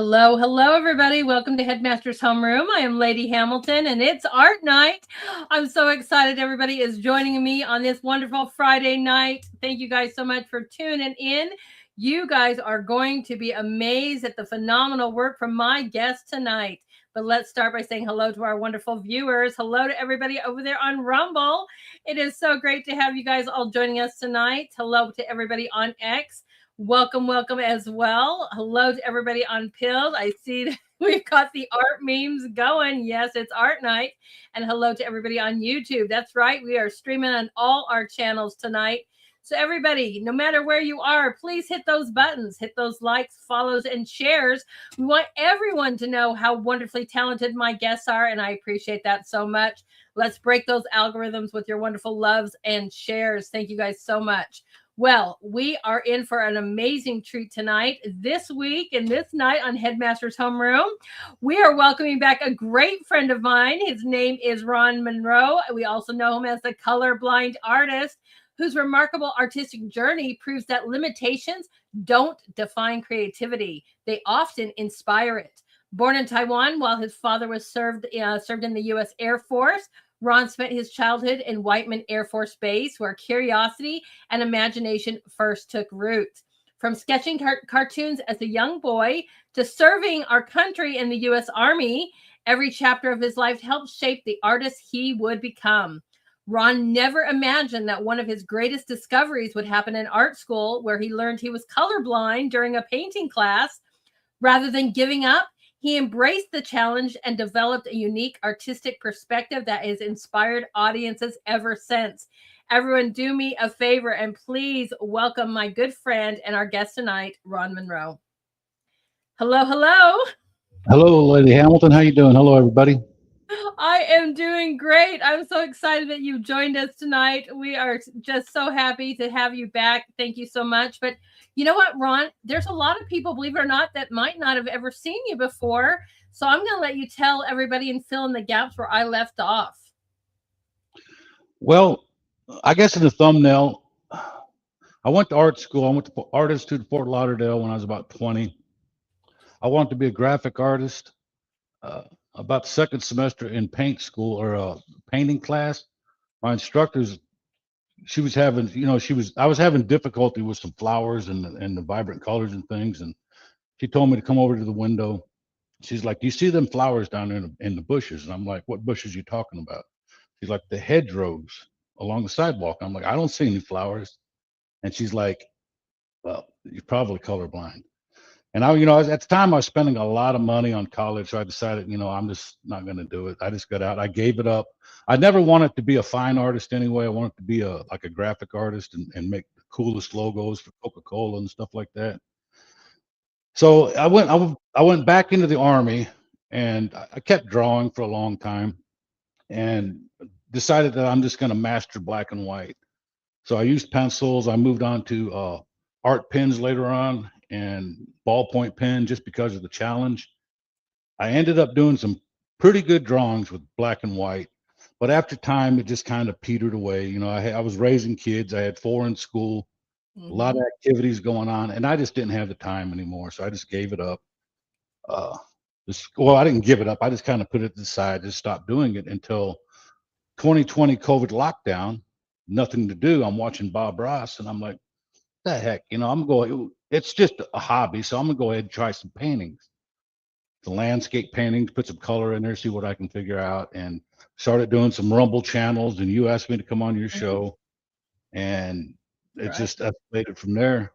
Hello, hello, everybody. Welcome to Headmaster's Homeroom. I am Lady Hamilton, and it's art night. I'm so excited everybody is joining me on this wonderful Friday night. Thank you guys so much for tuning in. You guys are going to be amazed at the phenomenal work from my guest tonight. But let's start by saying hello to our wonderful viewers. Hello to everybody over there on Rumble. It is so great to have you guys all joining us tonight. Hello to everybody on X. Welcome, welcome as well. Hello to everybody on Pilled. I see that we've got the art memes going. Yes, it's art night. And hello to everybody on YouTube. That's right. We are streaming on all our channels tonight. So everybody, no matter where you are, please hit those buttons, hit those likes, follows, and shares. We want everyone to know how wonderfully talented my guests are, and I appreciate that so much. Let's break those algorithms with your wonderful loves and shares. Thank you guys so much. Well, we are in for an amazing treat tonight. This week and this night on Headmaster's Homeroom, we are welcoming back a great friend of mine. His name is Ron Monroe. We also know him as the colorblind artist whose remarkable artistic journey proves that limitations don't define creativity. They often inspire it. Born in Taiwan while his father was served in the U.S. Air Force, Ron spent his childhood in Whiteman Air Force Base, where curiosity and imagination first took root. From sketching cartoons as a young boy to serving our country in the U.S. Army, every chapter of his life helped shape the artist he would become. Ron never imagined that one of his greatest discoveries would happen in art school, where he learned he was colorblind during a painting class. Rather than giving up, he embraced the challenge and developed a unique artistic perspective that has inspired audiences ever since. Everyone, do me a favor and please welcome my good friend and our guest tonight, Ron Monroe. Hello, hello. Hello, Lady Hamilton. How you doing? Hello, everybody. I am doing great. I'm so excited that you joined us tonight. We are just so happy to have you back. Thank you so much. But you know what, Ron? There's a lot of people, believe it or not, that might not have ever seen you before. So I'm going to let you tell everybody and fill in the gaps where I left off. Well, I guess in the thumbnail, I went to art school. I went to Art Institute of Fort Lauderdale when I was about 20. I wanted to be a graphic artist. About the second semester in paint school or painting class, my instructors, she was having, I was having difficulty with some flowers and the vibrant colors and things. And she told me to come over to the window. She's like, "Do you see them flowers down there in the bushes?" And I'm like, "What bushes are you talking about?" She's like, "The hedgerows along the sidewalk." I'm like, "I don't see any flowers." And she's like, "Well, you're probably colorblind." And at the time I was spending a lot of money on college. So I decided, I'm just not going to do it. I just got out. I gave it up. I never wanted to be a fine artist anyway. I wanted to be like a graphic artist and make the coolest logos for Coca-Cola and stuff like that. So I went back into the Army and I kept drawing for a long time and decided that I'm just going to master black and white. So I used pencils. I moved on to art pens later on and ballpoint pen just because of the challenge. I ended up doing some pretty good drawings with black and white, but after time, it just kind of petered away. I was raising kids. I had 4 in school, a lot of activities going on, and I just didn't have the time anymore. So I just gave it up. I didn't give it up. I just kind of put it to the side, just stopped doing it until 2020 COVID lockdown. Nothing to do. I'm watching Bob Ross, and I'm like, the heck, I'm going. It's just a hobby, so I'm gonna go ahead and try some paintings, the landscape paintings, put some color in there, see what I can figure out, and started doing some Rumble channels. And you asked me to come on your show, and it just escalated from there.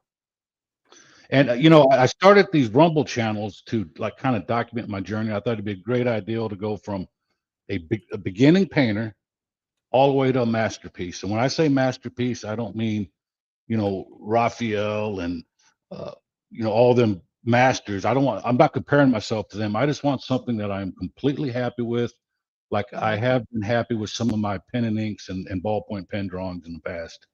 And I started these Rumble channels to like kind of document my journey. I thought it'd be a great idea to go from a beginning painter all the way to a masterpiece. And when I say masterpiece, I don't mean Raphael and all them masters. I'm not comparing myself to them. I just want something that I'm completely happy with. Like I have been happy with some of my pen and inks and ballpoint pen drawings in the past.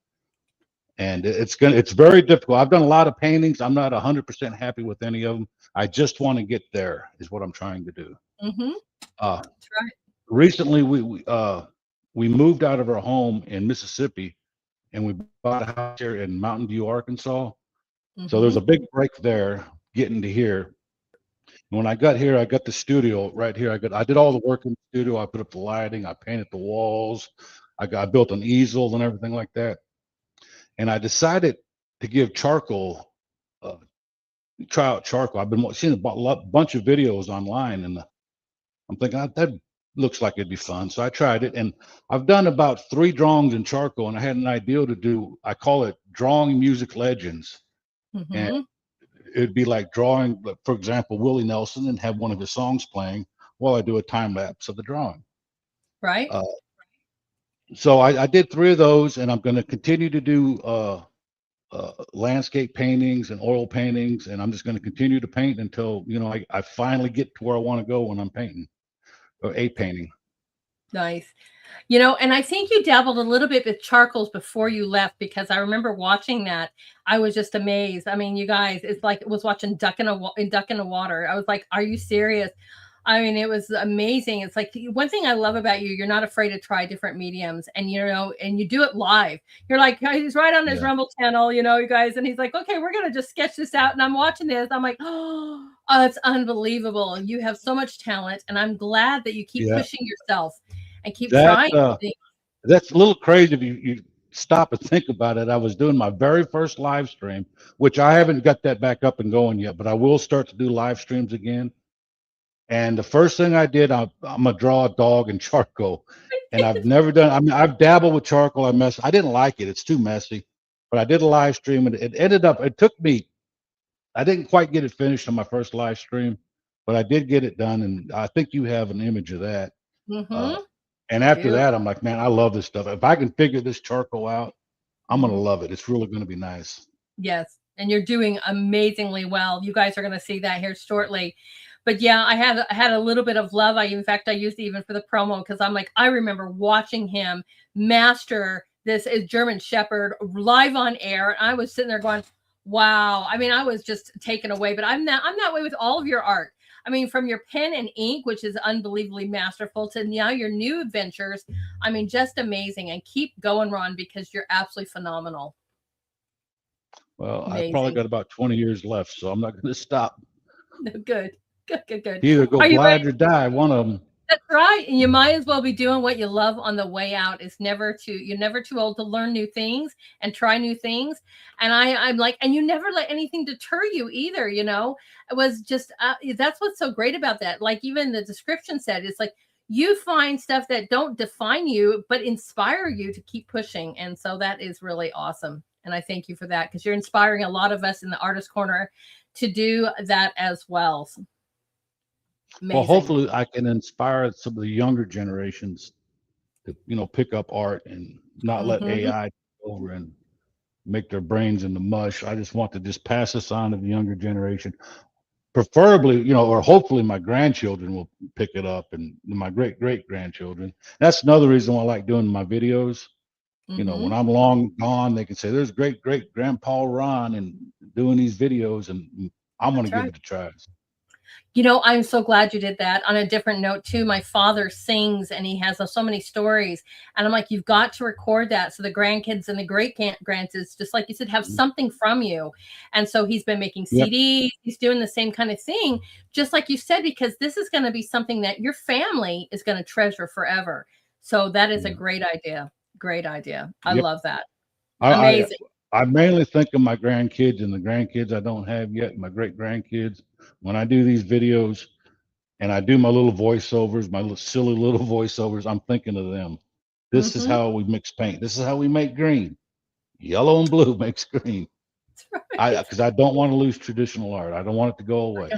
And it's very difficult. I've done a lot of paintings. I'm not 100% happy with any of them. I just want to get there is what I'm trying to do. That's right. Recently we moved out of our home in Mississippi and we bought a house here in Mountain View, Arkansas. So there's a big break there getting to here. When I got here, I got the studio right here. I did all the work in the studio. I put up the lighting. I painted the walls. I built an easel and everything like that. And I decided to give charcoal, uh, try out charcoal. I've been seeing bunch of videos online, and I'm thinking that looks like it'd be fun. So I tried it, and I've done about 3 drawings in charcoal, and I had an idea to do. I call it drawing music legends, and Mm-hmm. it'd be like drawing, for example, Willie Nelson, and have one of his songs playing while I do a time lapse of the drawing. Right. Uh, so I did 3 of those, and I'm going to continue to do landscape paintings and oil paintings, and I'm just going to continue to paint until I finally get to where I want to go when I'm painting or painting. Nice. And I think you dabbled a little bit with charcoals before you left, because I remember watching that. I was just amazed. I mean, you guys, it's like it was watching Duck in the Water. I was like, are you serious? I mean, it was amazing. It's like one thing I love about you, you're not afraid to try different mediums, and and you do it live. You're like, he's right on his Rumble channel, you guys, and he's like, okay, we're gonna just sketch this out. And I'm watching this. I'm like, oh, it's unbelievable. You have so much talent, and I'm glad that you keep pushing yourself and keep trying. That's a little crazy if you stop and think about it. I was doing my very first live stream, which I haven't got that back up and going yet, but I will start to do live streams again. And the first thing I did, I'm gonna draw a dog in charcoal, and I've never done. I mean, I've dabbled with charcoal. I didn't like it. It's too messy. But I did a live stream, and it ended up. It took me. I didn't quite get it finished on my first live stream, but I did get it done, and I think you have an image of that. Mm-hmm. And after that, I'm like, man, I love this stuff. If I can figure this charcoal out, I'm gonna love it. It's really gonna be nice. Yes, and you're doing amazingly well. You guys are going to see that here shortly. But yeah, I had a little bit of love. In fact, I used it even for the promo, because I'm like, I remember watching him master this German Shepherd live on air, and I was sitting there going, wow. I mean, I was just taken away. But I'm that way with all of your art. I mean, from your pen and ink, which is unbelievably masterful, to now your new adventures. I mean, just amazing. And keep going, Ron, because you're absolutely phenomenal. Well, I probably got about 20 years left, so I'm not going to stop. Good. Either go blind or die, one of them. That's right. And you might as well be doing what you love on the way out. You're never too old to learn new things and try new things. And I'm like, and you never let anything deter you either. It was just, that's what's so great about that. Like even the description said, it's like, you find stuff that don't define you, but inspire you to keep pushing. And so that is really awesome. And I thank you for that, because you're inspiring a lot of us in the Artist Corner to do that as well. Amazing. Well, hopefully I can inspire some of the younger generations to, pick up art and not let AI take over and make their brains into mush. I just want to just pass this on to the younger generation. Preferably, or hopefully my grandchildren will pick it up, and my great-great-grandchildren. That's another reason why I like doing my videos. When I'm long gone, they can say, there's great-great-grandpa Ron and doing these videos, and I'm going to give it a try. I'm so glad you did that. On a different note too, my father sings, and he has so many stories, and I'm like, you've got to record that so the grandkids and the great-grandkids, just like you said, have something from you. And so he's been making CDs. He's doing the same kind of thing, just like you said, because this is going to be something that your family is going to treasure forever. So that is a great idea. Great idea. I love that. Amazing. I mainly think of my grandkids and the grandkids I don't have yet, my great-grandkids. When I do these videos and I do my little voiceovers, my little silly little voiceovers, I'm thinking of them. This is how we mix paint. This is how we make green. Yellow and blue makes green. Because I don't want to lose traditional art. I don't want it to go away.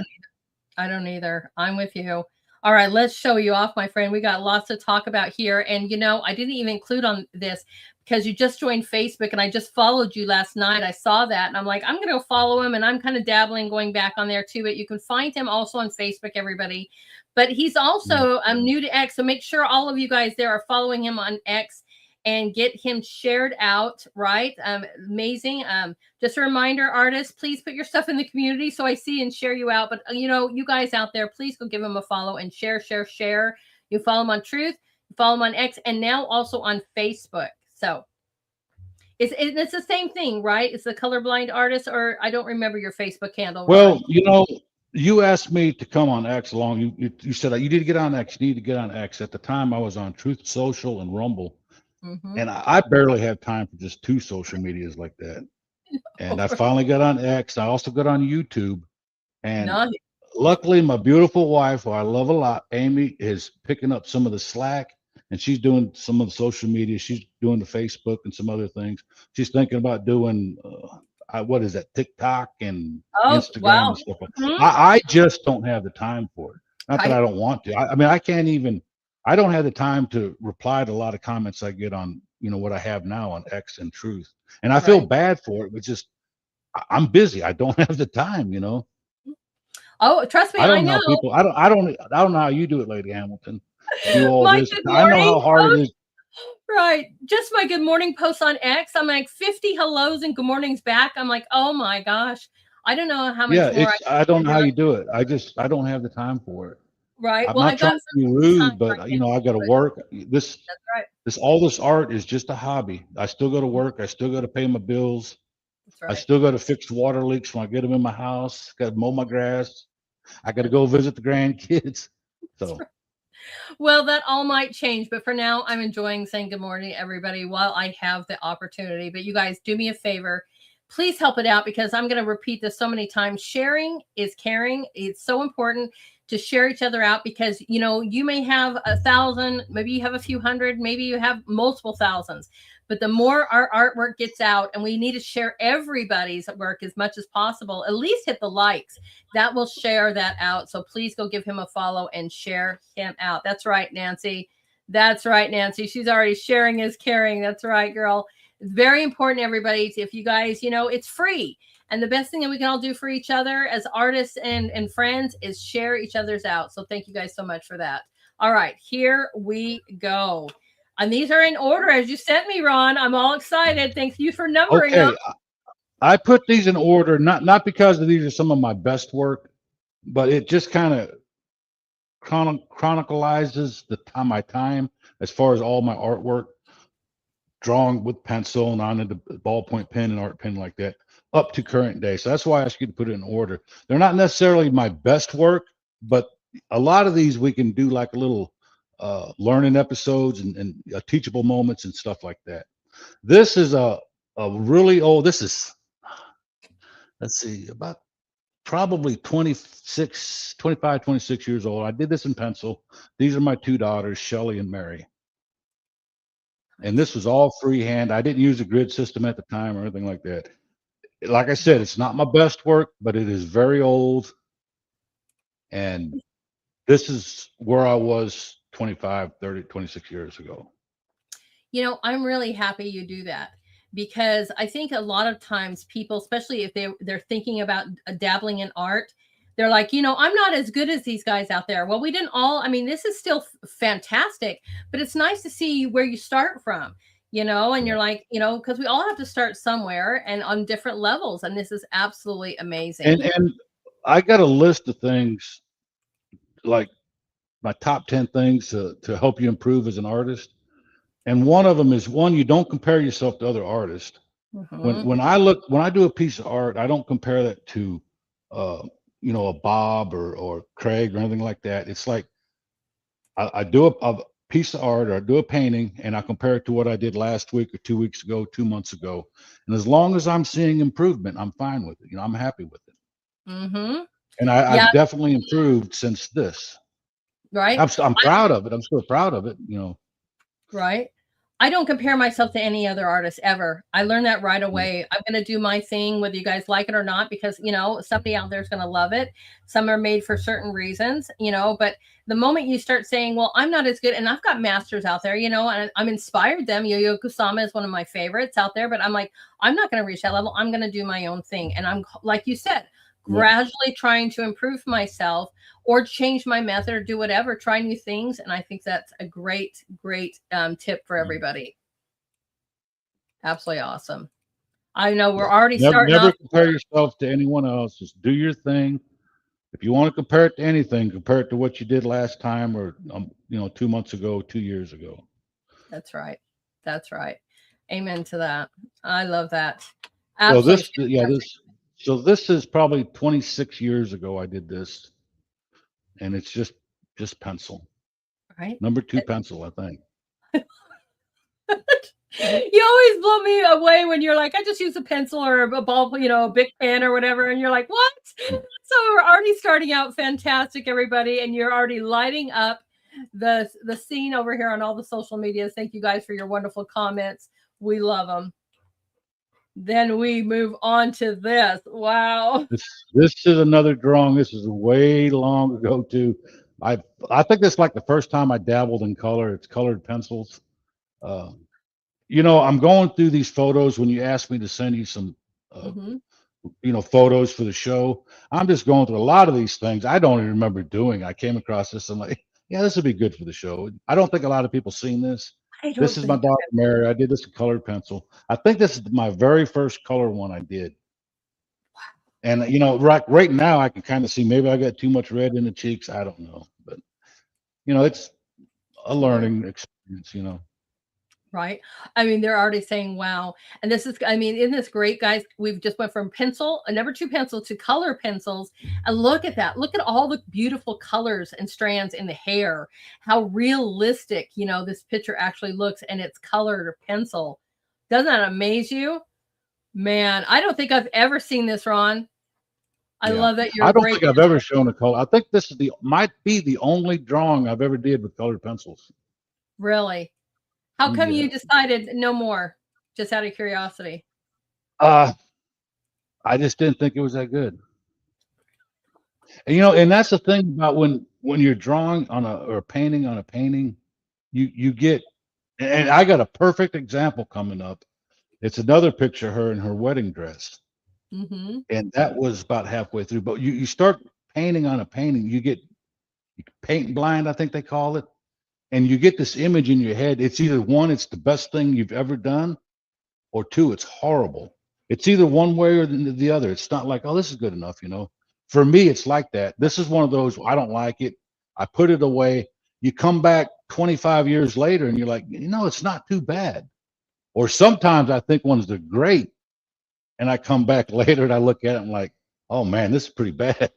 I don't either. I'm with you. All right, let's show you off, my friend. We got lots to talk about here. And, I didn't even include on this because you just joined Facebook, and I just followed you last night. I saw that, and I'm like, I'm going to go follow him, and I'm kind of dabbling, going back on there too. But you can find him also on Facebook, everybody. But he's also new to X, so make sure all of you guys there are following him on X and get him shared out, right? Amazing. Just a reminder, artists, please put your stuff in the community so I see and share you out. But, you guys out there, please go give him a follow and share. You follow him on Truth, you follow him on X, and now also on Facebook. So it's the same thing, right? It's the Colorblind Artist, or I don't remember your Facebook handle. Well, you asked me to come on X along. You said you need to get on X. You need to get on X. At the time, I was on Truth Social and Rumble, Mm-hmm. and I barely have time for just two social medias like that. And I finally got on X. I also got on YouTube, and Nice. luckily, my beautiful wife, who I love a lot, Amy, is picking up some of the slack, and she's doing some of the social media. She's doing the Facebook and some other things. She's thinking about doing what is that, TikTok and Oh, Instagram and wow. stuff. Mhm. I just don't have the time for it. Not that I Right. don't want to. I mean, I can't even. I don't have the time to reply to a lot of comments I get on, what I have now on X and Truth, and I feel Right. bad for it. But just I'm busy. I don't have the time. Oh, trust me, I I don't know know. how people. I don't know how you do it, Lady Hamilton. Do all My this. good I know morning how hard it is. Right. Just my good morning posts on X. I'm like 50 hellos and good mornings back. I'm like, oh my gosh. I don't know how Yeah, much more I it's. I don't can know do. how you do it. I don't have the time for it. Right. I'm Well, not I've trying got to be some time rude, where I but can I got to do it. work. This That's right. this all this art is just a hobby. I still go to work. I still got to pay my bills. That's I right. still got to fix water leaks when I get them in my house. Got to mow my grass. I got to go visit the grandkids. That's So right. Well, that all might change, but for now, I'm enjoying saying good morning to everybody while I have the opportunity. But you guys, do me a favor. Please help it out because I'm going to repeat this so many times. Sharing is caring. It's so important to share each other out because, you may have 1,000, maybe you have a few hundred, maybe you have multiple thousands. But the more our artwork gets out, and we need to share everybody's work as much as possible, at least hit the likes. That will share that out. So please go give him a follow and share him out. That's right, Nancy. That's right, Nancy. She's already sharing is caring. That's right, girl. It's very important, everybody. If you guys, it's free. And the best thing that we can all do for each other as artists and friends is share each other's out. So thank you guys so much for that. All right, here we go. And these are in order as you sent me, Ron. I'm all excited. Thank you for numbering them. okay, I put these in order not because these are some of my best work, but it just kind of chronicalizes my time as far as all my artwork, drawing with pencil and on into ballpoint pen and art pen like that, up to current day. So that's why I asked you to put it in order. They're not necessarily my best work, but a lot of these we can do like a little learning episodes and teachable moments and stuff like that. This is a really old. This is, let's see, about probably 25, 26 years old. I did this in pencil. These are my two daughters, Shelly and Mary. And this was all freehand. I didn't use a grid system at the time or anything like that. Like I said, it's not my best work, but it is very old. And this is where I was 25, 30, 26 years ago. I'm really happy you do that because I think a lot of times people, especially if they're thinking about dabbling in art, they're like, I'm not as good as these guys out there. Well, we didn't all. I mean, this is still fantastic, but it's nice to see where you start from. And Yeah. you're like, because we all have to start somewhere and on different levels. And this is absolutely amazing. And I got a list of things, like my top 10 things to help you improve as an artist. And one of them is, one, you don't compare yourself to other artists. Mm-hmm. When I do a piece of art, I don't compare that to a Bob or Craig or anything like that. It's like I do a piece of art or I do a painting and I compare it to what I did last week or 2 weeks ago, 2 months ago. And as long as I'm seeing improvement, I'm fine with it. I'm happy with it. Mm-hmm. And Yeah. I've definitely improved since this. Right. I'm proud of it. I'm still proud of it. Right. I don't compare myself to any other artist ever. I learned that right away. I'm going to do my thing, whether you guys like it or not, because, somebody out there is going to love it. Some are made for certain reasons, but the moment you start saying, well, I'm not as good, and I've got masters out there, and I'm inspired them. Yo-Yo Kusama is one of my favorites out there, but I'm like, I'm not going to reach that level. I'm going to do my own thing. And I'm, like you said, Yep. gradually trying to improve myself or change my method or do whatever, try new things. And I think that's a great, great tip for everybody. Absolutely awesome. I know we're already starting Never off. compare yourself to anyone else. Just do your thing. If you want to compare it to anything, compare it to what you did last time or 2 months ago, 2 years ago. That's right. That's right. Amen to that. I love that. So Absolutely fantastic. So this is probably 26 years ago I did this, and it's just pencil. Right. Number 2 pencil, I think. You always blow me away when you're like, I just use a pencil or a ball, a big pen or whatever. And you're like, what? So we're already starting out fantastic, everybody. And you're already lighting up the scene over here on all the social medias. Thank you guys for your wonderful comments. We love them. Then we move on to this. Wow. This is another drawing. This is way long ago too. I think this is like the first time I dabbled in color. It's colored pencils. I'm going through these photos when you asked me to send you some, photos for the show. I'm just going through a lot of these things I don't even remember doing. I came across this. I'm like, yeah, this would be good for the show. I don't think a lot of people seen this. This is my daughter Mary. I did this in colored pencil. I think this is my very first color one I did. And right now I can kind of see maybe I got too much red in the cheeks. I don't know, but it's a learning experience. Right. I mean, they're already saying, wow. And this is, isn't this great, guys? We've just went from a number 2 pencil to color pencils. And look at that. Look at all the beautiful colors and strands in the hair. How realistic, this picture actually looks, and it's colored pencil. Doesn't that amaze you? Man, I don't think I've ever seen this, Ron. I love that you're I don't think I've ever shown a color. I think this might be the only drawing I've ever did with colored pencils. Really? How come you decided no more? Just out of curiosity. I just didn't think it was that good. And and that's the thing about when you're drawing or painting on a painting, you get, and I got a perfect example coming up. It's another picture of her in her wedding dress. And that was about halfway through. But you start painting on a painting, you get paint blind, I think they call it. And you get this image in your head. It's either one, it's the best thing you've ever done, or two, it's horrible. It's either one way or the other. It's not like, oh, this is good enough, For me, it's like that. This is one of those, I don't like it. I put it away. You come back 25 years later and you're like, it's not too bad. Or sometimes I think ones are great. And I come back later and I look at it and I'm like, oh man, this is pretty bad.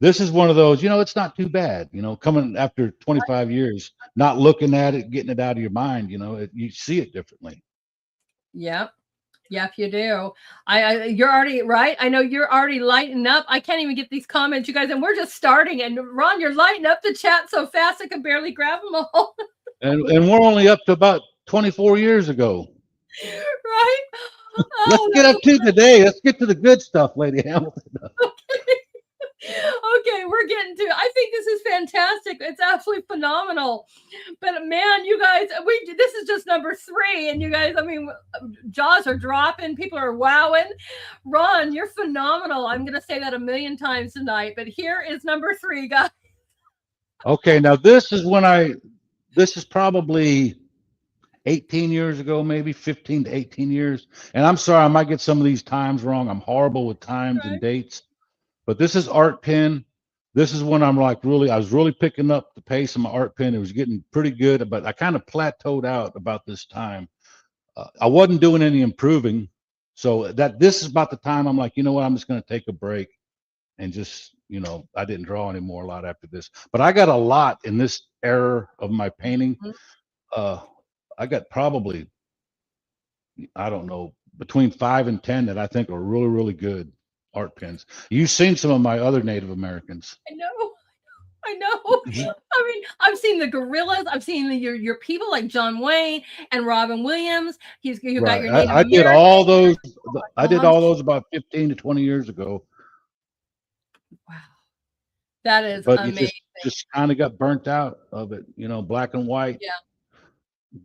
This is one of those, it's not too bad, coming after 25 years, not looking at it, getting it out of your mind, you see it differently. Yep. Yep, you do. You're already right. I know you're already lighting up. I can't even get these comments, you guys, and we're just starting. And Ron, you're lighting up the chat so fast I can barely grab them all. and we're only up to about 24 years ago. Right? Let's get up to today. Let's get to the good stuff, Lady Hamilton. Okay, we're getting to. I think this is fantastic. It's absolutely phenomenal. But man, you guys, this is just number 3, and you guys, jaws are dropping. People are wowing. Ron, you're phenomenal. I'm gonna say that a million times tonight. But here is number 3, guys. Okay, now this is probably 18 years ago, maybe 15 to 18 years. And I'm sorry, I might get some of these times wrong. I'm horrible with times and dates. But this is art pen. This is when I'm like I was really picking up the pace of my art pen. It was getting pretty good, but I kind of plateaued out about this time. I wasn't doing any improving. So this is about the time I'm like, you know what, I'm just going to take a break and just, I didn't draw anymore a lot after this. But I got a lot in this era of my painting. I got probably, I don't know, between 5 and 10 that I think are really, really good art pens. You've seen some of my other Native Americans. I know. I've seen the gorillas. I've seen your people like John Wayne and Robin Williams. You got your Native I did all those. I did all those about 15 to 20 years ago. Wow, that is but amazing. You just kind of got burnt out of it. Black and white. Yeah.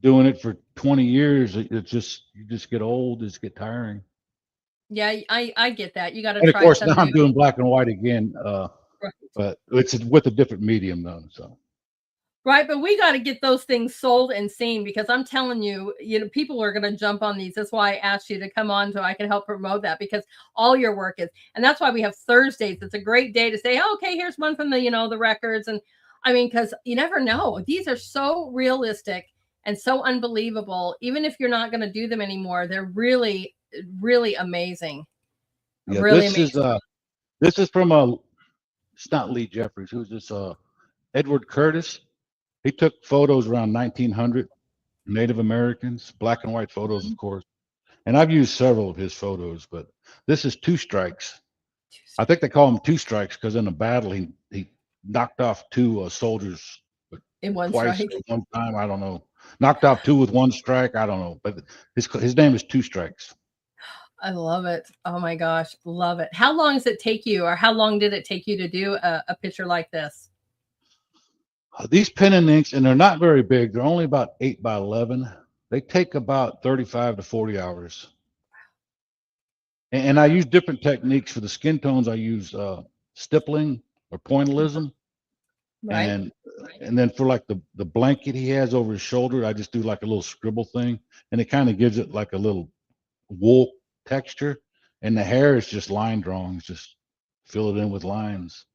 Doing it for 20 years, you just get old. It's get tiring. Yeah, I get that. You got to try. And of course, now I'm doing black and white again, right. But it's with a different medium though. So. Right, but we got to get those things sold and seen, because I'm telling you, people are going to jump on these. That's why I asked you to come on so I can help promote that, because all your work is, and that's why we have Thursdays. It's a great day to say, oh, okay, here's one from the, the records. And because you never know. These are so realistic and so unbelievable. Even if you're not going to do them anymore, they're really, really amazing. Yeah, Really amazing. this is from it's not Lee Jeffries. Who's this? Edward Curtis. He took photos around 1900, Native Americans, black and white photos, of course. And I've used several of his photos, but this is two strikes. I think they call him two strikes because in a battle he knocked off two soldiers In one twice strike. at one time. I don't know. Knocked off two with one strike. I don't know, but his name is Two Strikes. I love it. Oh my gosh, love it. How long does it take you, or how long did it take you to do a picture like this? These pen and inks, and they're not very big. They're only about 8 by 11. They take about 35 to 40 hours. And I use different techniques for the skin tones. I use stippling or pointillism. Right. And then for like the blanket he has over his shoulder, I just do like a little scribble thing, and it kind of gives it like a little wool texture. And the hair is just line drawings, just fill it in with lines.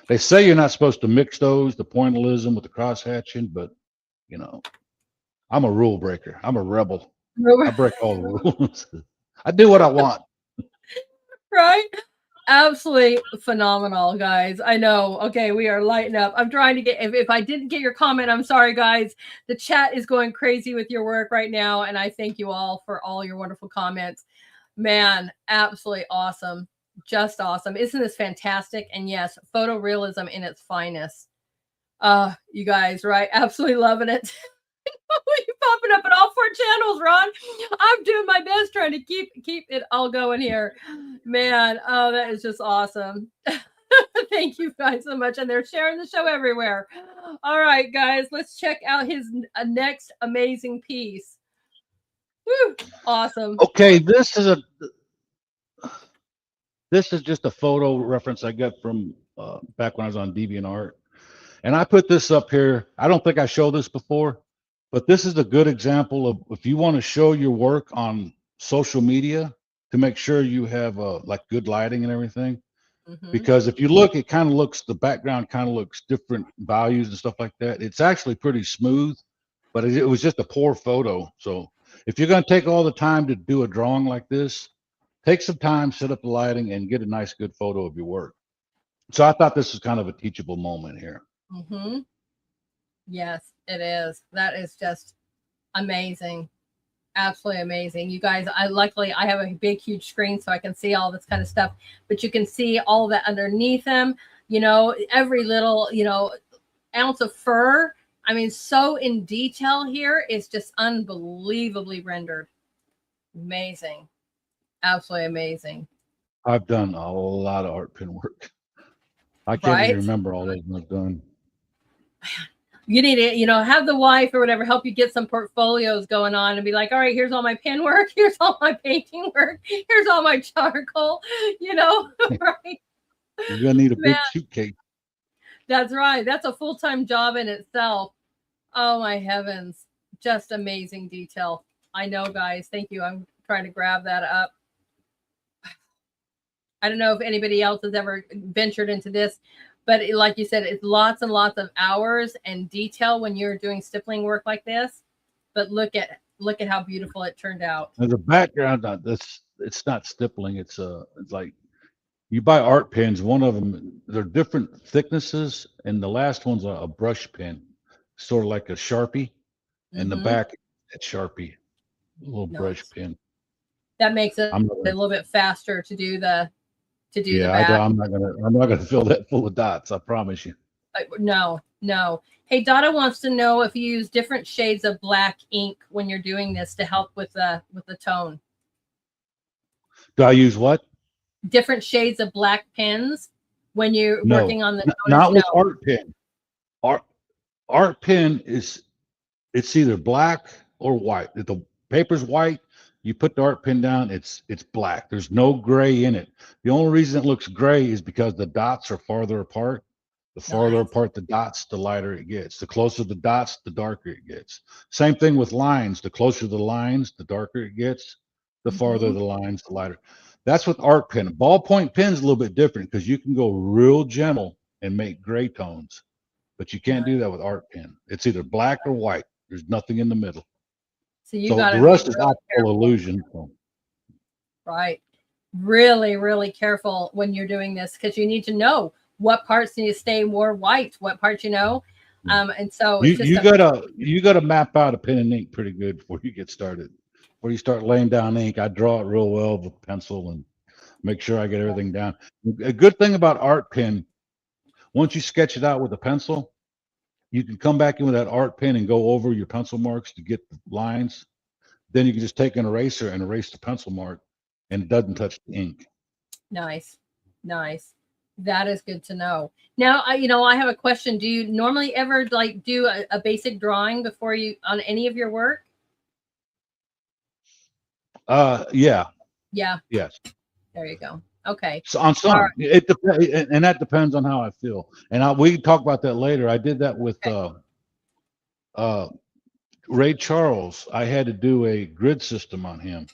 They say you're not supposed to mix those, the pointillism with the cross hatching, but you know, I'm a rule breaker. I'm a rebel. I break all the rules. I do what I want. Right? Absolutely phenomenal, guys. I know. Okay, we are lighting up. I'm trying to get, if I didn't get your comment, I'm sorry, guys. The chat is going crazy with your work right now. And I thank you all for all your wonderful comments. Man, absolutely awesome. Just awesome. Isn't this fantastic? And yes, photorealism in its finest. You guys, right? Absolutely loving it. You popping up in all 4 channels, Ron. I'm doing my best trying to keep it all going here. Man, oh, that is just awesome. Thank you guys so much. And they're sharing the show everywhere. All right, guys, let's check out his next amazing piece. Woo, awesome. Okay, this is just a photo reference I got from back when I was on DeviantArt. And I put this up here. I don't think I showed this before, but this is a good example of if you want to show your work on social media to make sure you have like good lighting and everything. Because if you look, it kind of looks, the background kind of looks different values and stuff like that. It's actually pretty smooth, but it was just a poor photo. So if you're going to take all the time to do a drawing like this, take some time, set up the lighting, and get a nice, good photo of your work. So I thought this was kind of a teachable moment here. Yes, it is. That is just amazing. Absolutely amazing. You guys, luckily I have a big, huge screen so I can see all this kind of stuff, but you can see all of that underneath them, you know, every little, you know, ounce of fur. I mean, so in detail here. It's just unbelievably rendered. Amazing. Absolutely amazing. I've done a lot of art pin work. I can't even remember all those I've done. You need to, you know, have the wife or whatever help you get some portfolios going on and be like, all right, here's all my pen work. Here's all my painting work. Here's all my charcoal, you know, right? You're going to need a big suitcase. That's right. That's a full-time job in itself. Oh, my heavens. Just amazing detail. I know, guys. Thank you. I'm trying to grab that up. I don't know if anybody else has ever ventured into this, but like you said, it's lots and lots of hours and detail when you're doing stippling work like this. But look at how beautiful it turned out. Now, the background, it's not stippling. It's like you buy art pens. One of them, they're different thicknesses, and the last one's a brush pen, sort of like a Sharpie, and the back at Sharpie, a little brush pen. That makes it a little bit faster to do the back. I'm not gonna fill that full of dots. I promise you. No. Hey, Donna wants to know if you use different shades of black ink when you're doing this to help with the tone. Do I use what? Different shades of black pens when you're working on the tone? Not with art pen. Art pen it's either black or white. If the paper's white, you put the art pen down, it's black. There's no gray in it. The only reason it looks gray is because the dots are farther apart. The farther apart the dots, the lighter it gets. The closer the dots, the darker it gets. Same thing with lines. The closer the lines, the darker it gets. The farther the lines, the lighter. That's with art pen. Ballpoint pen's a little bit different because you can go real gentle and make gray tones, but you can't do that with art pen. It's either black or white. There's nothing in the middle. So the rest is optical illusion. Right. really, really careful when you're doing this, because you need to know what parts need to stay more white, what parts, and so You it's just you gotta you gotta map out a pen and ink pretty good before you get started. Before you start laying down ink, I draw it real well with pencil and make sure I get everything down. A good thing about art pen, once you sketch it out with a pencil, you can come back in with that art pen and go over your pencil marks to get the lines. Then you can just take an eraser and erase the pencil mark, and it doesn't touch the ink. nice, nice. That is good to know. Now, I have a question. Do you normally ever like do a basic drawing before you on any of your work? Yeah, Yeah, yes. there you go. Okay. So on All right. some, it depends, and that depends on how I feel. And we can talk about that later. I did that with Okay. uh, Ray Charles. I had to do a grid system on him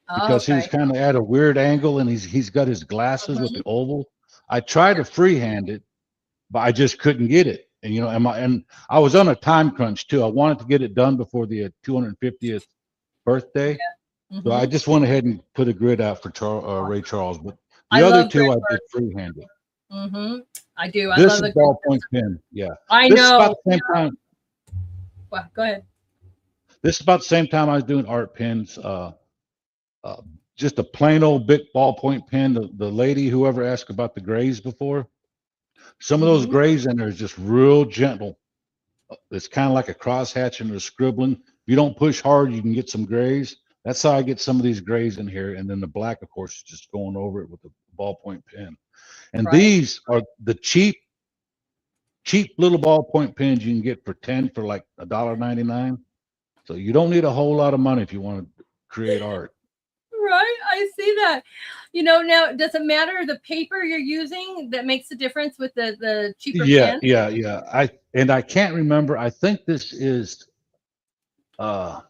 Oh, because he was okay. kind of at a weird angle, and he's got his glasses with Mhm. the oval. I tried to freehand it, but I just couldn't get it. And and I was on a time crunch too. I wanted to get it done before the 250th birthday, so I Mhm. just went ahead and put a grid out for Ray Awesome. Charles. But I the other love grid two, I work. did freehanded. I do. I This love is the grid ballpoint system. pen. Yeah, I this is know. about the same time. Well, go ahead. This is about the same time I was doing art pens. Uh, just a plain old big ballpoint pen. The lady, whoever asked about the grays before, some of those Mhm. grays in there is just real gentle. It's kind of like a crosshatching or scribbling. If you don't push hard, you can get some grays. That's how I get some of these grays in here. And then the black, of course, is just going over it with a ballpoint pen. And Right. these are the cheap little ballpoint pens you can get for 10 for like $1.99. So you don't need a whole lot of money if you want to create art. Right. I see that. Now, does it matter the paper you're using that makes the difference with the cheaper Yeah, pen? yeah, yeah. I can't remember. I think this is uh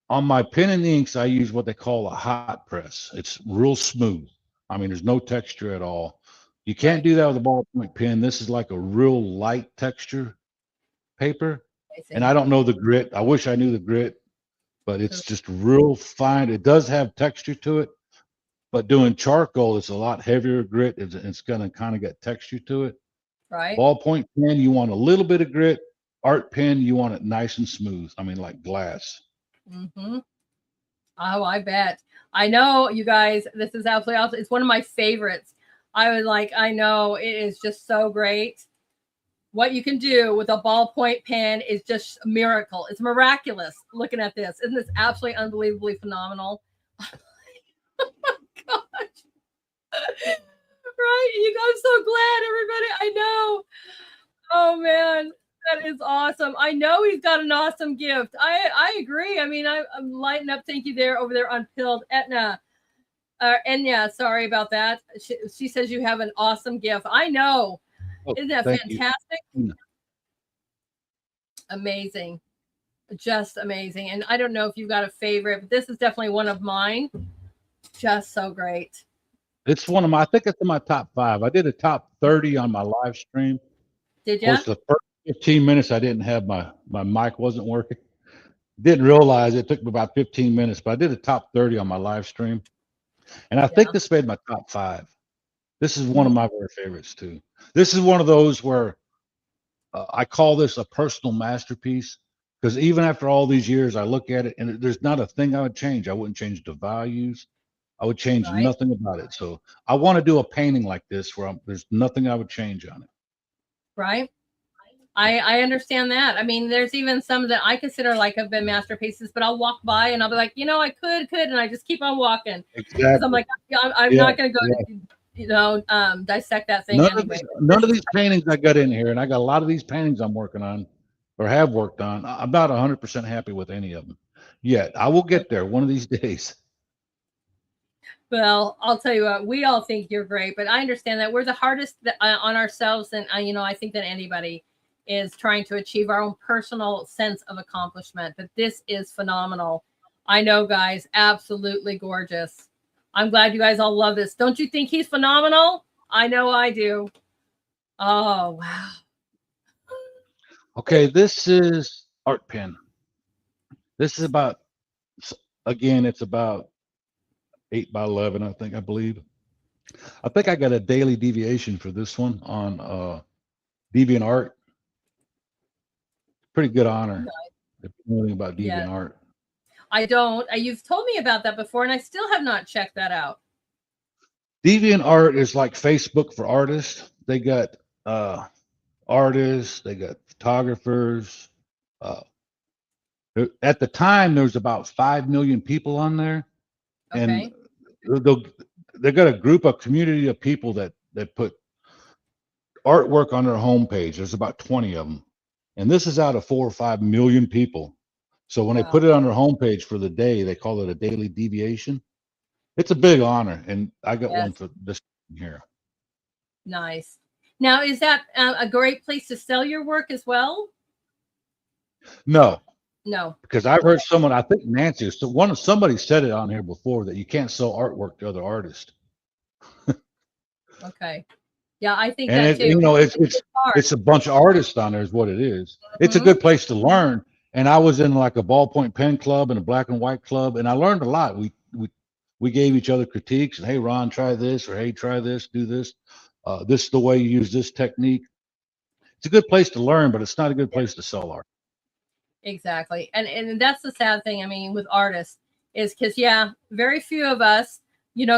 on my pen and inks. I use what they call a hot press. It's real smooth. I mean, there's no texture at all. You can't Right. do that with a ballpoint pen. This is like a real light texture paper. And Amazing. I don't know the grit. I wish I knew the grit, but it's just real fine. It does have texture to it, but doing charcoal, it's a lot heavier grit. It's gonna kind of get texture to it. Right. Ballpoint pen, you want a little bit of grit. Art pen, you want it nice and smooth. I mean, like glass. Mhm. Oh, I bet. I know, you guys. This is absolutely awesome. It's one of my favorites. I know it is just so great. What you can do with a ballpoint pen is just a miracle. It's miraculous looking at this. Isn't this absolutely unbelievably phenomenal? Gosh. Right? I'm so glad, everybody. I know. Oh man, that is awesome. I know he's got an awesome gift. I agree. I mean, I'm lighting up. Thank you there over there on Pilled Etna. Enya, sorry about that. She says you have an awesome gift. I know. Oh, Isn't that thank you. fantastic? Amazing. Just amazing. And I don't know if you've got a favorite, but this is definitely one of mine. Just so great. It's one of my, I think it's in my top 5. I did a top 30 on my live stream. Did Of you? course, the first 15 minutes I didn't have my mic wasn't working. Didn't realize it took me about 15 minutes, but I did a top 30 on my live stream. And I think Yeah. this made my top 5. This is one Mhm. of my very favorites too. This is one of those where I call this a personal masterpiece because even after all these years, I look at it and there's not a thing I would change. I wouldn't change the values. I would change Right. nothing about it. So I want to do a painting like this where there's nothing I would change on it. Right. I understand that. I mean, there's even some that I consider like have been masterpieces, but I'll walk by and I'll be like, I could, and I just keep on walking because I'm Exactly. like, yeah, I'm Yeah. not going to go, Yeah. dissect that thing anyway. None of these paintings I got in here, and I got a lot of these paintings I'm working on or have worked on. I'm not 100% happy with any of them yet. I will get there one of these days. Well, I'll tell you what, we all think you're great, but I understand that we're the hardest on ourselves, and I think that anybody is trying to achieve our own personal sense of accomplishment. But this is phenomenal. I know, guys, absolutely gorgeous. I'm glad you guys all love this. Don't you think he's phenomenal? I know I do. Oh wow. Okay, this is art pen. This is about, again, it's about 8x11, I believe. I think I got a daily deviation for this one on DeviantArt. Pretty good honor. If you know anything about Yeah. DeviantArt. I don't. You've told me about that before, and I still have not checked that out. DeviantArt is like Facebook for artists. They got artists, they got photographers. Uh, at the time, there was about 5 million people on there, and Okay. they got a group, a community of people that put artwork on their homepage. There's about 20 of them, and this is out of 4 or 5 million people. So when they Wow. put it on their homepage for the day, they call it a daily deviation. It's a big honor, and I got one Yes. for this here. Nice. Now, is that a great place to sell your work as well? No, No. because I've heard someone, I think Nancy, somebody said it on here before that you can't sell artwork to other artists. Okay. Yeah, I think And that too. it's a bunch of artists on there is what it is. It's a Mhm. good place to learn. And I was in like a ballpoint pen club and a black and white club, and I learned a lot. We gave each other critiques and, hey, Ron, try this, or hey, try this, do this. This is the way you use this technique. It's a good place to learn, but it's not a good place to sell art. Exactly. And that's the sad thing, I mean, with artists is because, yeah, very few of us,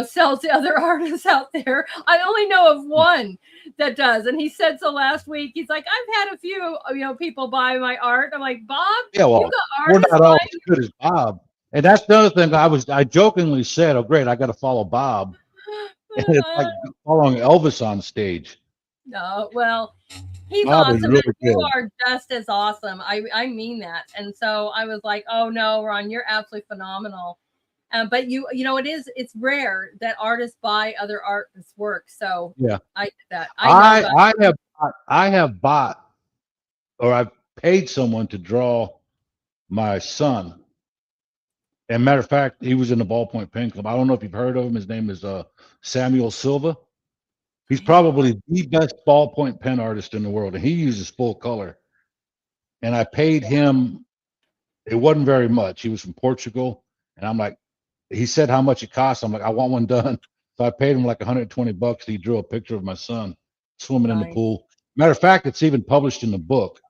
sell to other artists out there. I only know of one that does. And he said so last week. He's like, I've had a few, people buy my art. I'm like, Bob, Yeah, well, you got we're artists not all buying. as good as Bob. And that's the other thing I jokingly said, oh, great, I got to follow Bob. And it's like following Elvis on stage. No, well, he's Bob is awesome. really And you good. are just as awesome. I mean that. And so I was like, oh no, Ron, you're absolutely phenomenal. But it's rare that artists buy other artists' work. So Yeah. I did that. I know that. I have bought, or I've paid someone to draw my son. And matter of fact, he was in the ballpoint pen club. I don't know if you've heard of him. His name is Samuel Silva. He's probably the best ballpoint pen artist in the world, and he uses full color. And I paid him. It wasn't very much. He was from Portugal, and I'm like, he said how much it costs. I'm like, I want one done. So I paid him like $120. He drew a picture of my son swimming in the Nice. pool. Matter of fact, it's even published in the book.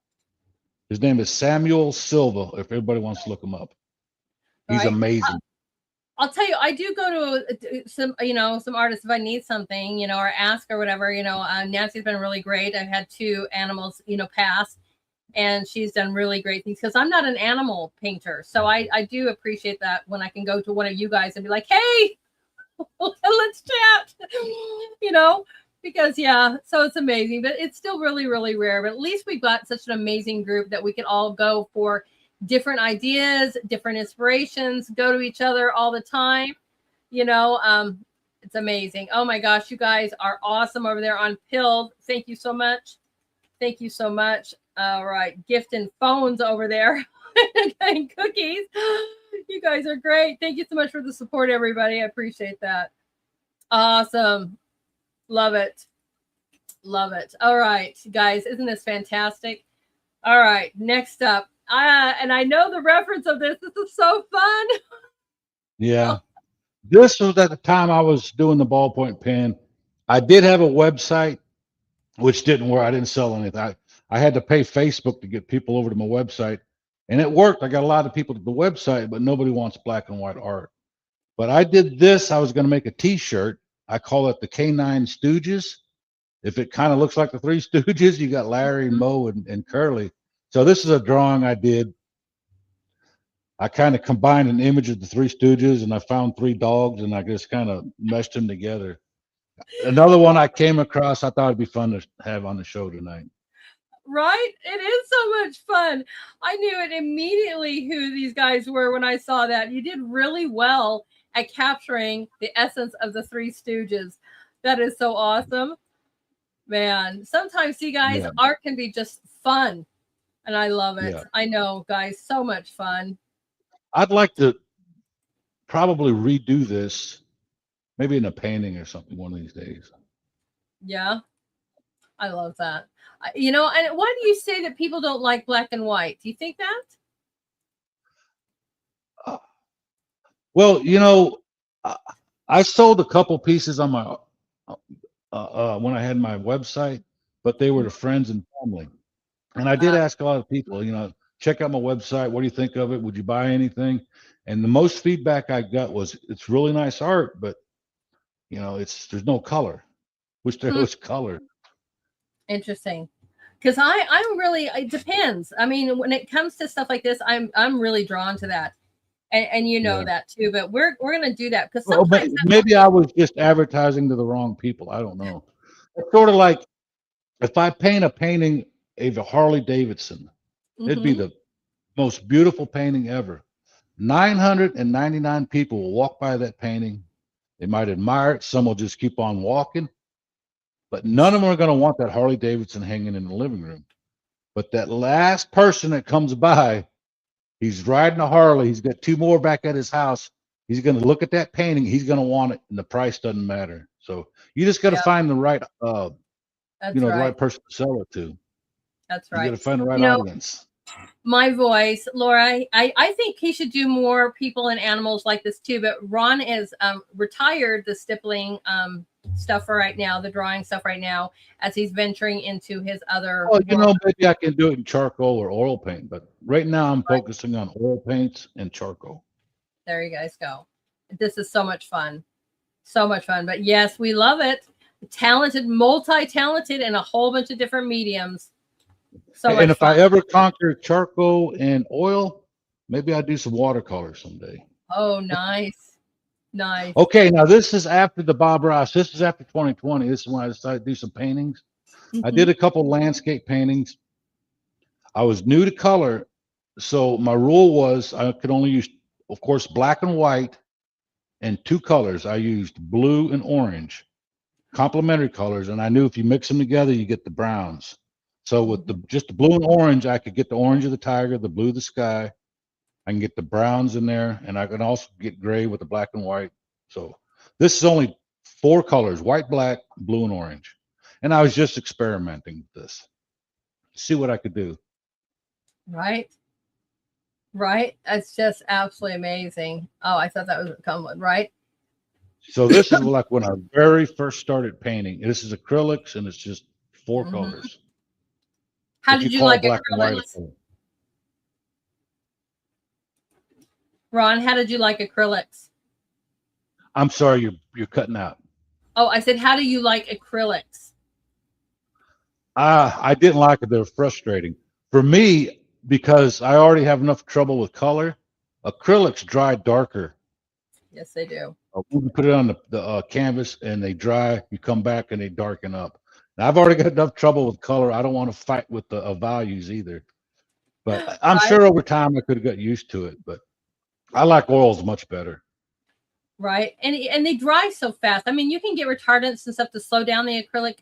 His name is Samuel Silva. If everybody wants to look him up, he's Right. amazing. I'll tell you, I do go to some artists if I need something, or ask or whatever. Nancy's been really great. I've had 2 animals, pass, and she's done really great things because I'm not an animal painter. So I do appreciate that when I can go to one of you guys and be like, hey, let's chat, because so it's amazing, but it's still really, really rare. But at least we've got such an amazing group that we can all go for different ideas, different inspirations, go to each other all the time. It's amazing. Oh my gosh, you guys are awesome over there on Pilled. Thank you so much. Thank you so much. All right, gifting phones over there and cookies. You guys are great. Thank you so much for the support, everybody. I appreciate that. Awesome. Love it. Love it. All right, guys, isn't this fantastic? All right, next up. And I know the reference of this. This is so fun. Yeah. This was at the time I was doing the ballpoint pen. I did have a website, which didn't work. I didn't sell anything. I had to pay Facebook to get people over to my website, and it worked. I got a lot of people to the website, but nobody wants black and white art. But I did this. I was going to make a T-shirt. I call it the K9 Stooges. If it kind of looks like the Three Stooges, you got Larry, Moe, and Curly. So this is a drawing I did. I kind of combined an image of the Three Stooges, and I found 3 dogs, and I just kind of meshed them together. Another one I came across, I thought it'd be fun to have on the show tonight. Right? It is so much fun. I knew it immediately who these guys were when I saw that. You did really well at capturing the essence of the Three Stooges. That is so awesome. Man, sometimes, see, guys, art can be just fun. And I love it. Yeah. I know, guys, so much fun. I'd like to probably redo this, maybe in a painting or something one of these days. Yeah, I love that. And why do you say that people don't like black and white? Do you think that? Well, I sold a couple pieces on my when I had my website, but they were to friends and family. And I did ask a lot of people, check out my website. What do you think of it? Would you buy anything? And the most feedback I got was, it's really nice art, but there's no color. Wish there was color. Interesting. Because I'm really, it depends. I mean, when it comes to stuff like this, I'm really drawn to that. And you know that too, but we're gonna do that because sometimes maybe I was just advertising to the wrong people. I don't know. It's sort of like if I paint a painting of a Harley Davidson, it'd be the most beautiful painting ever. 999 people will walk by that painting. They might admire it. Some will just keep on walking, but none of them are going to want that Harley Davidson hanging in the living room. But that last person that comes by, he's riding a Harley. He's got two more back at his house. He's going to look at that painting. He's going to want it, and the price doesn't matter. So you just got to find the right, the right person to sell it to. That's right. You got to find the right audience. My voice, Laura, I think he should do more people and animals like this too. But Ron is retired the stippling stuff for right now, the drawing stuff right now, as he's venturing into his other. Well, maybe I can do it in charcoal or oil paint, but right now I'm focusing on oil paints and charcoal. There you guys go. This is so much fun. So much fun. But yes, we love it. Talented, multi-talented in a whole bunch of different mediums. And if I ever conquer charcoal and oil, maybe I'll do some watercolor someday. Oh, nice. Nice. Okay, now this is after the Bob Ross. This is after 2020. This is when I decided to do some paintings. I did a couple landscape paintings. I was new to color, so my rule was I could only use, of course, black and white and two colors. I used blue and orange, complementary colors, and I knew if you mix them together, you get the browns. So with just the blue and orange, I could get the orange of the tiger, the blue of the sky. I can get the browns in there, and I can also get gray with the black and white. So this is only 4 colors: white, black, blue, and orange. And I was just experimenting with this, see what I could do. Right. Right. That's just absolutely amazing. Oh, I thought that was coming, right? So this is like when I very first started painting. This is acrylics, and it's just 4 colors. How did you like acrylics? Ron, how did you like acrylics? I'm sorry, you're cutting out. Oh, I said, how do you like acrylics? I didn't like it. They're frustrating. For me, because I already have enough trouble with color, acrylics dry darker. Yes, they do. You put it on the canvas and they dry, you come back and they darken up. Now, I've already got enough trouble with color. I don't want to fight with the values either. But I'm sure over time I could have got used to it. But I like oils much better. Right. And they dry so fast. I mean, you can get retardants and stuff to slow down the acrylic,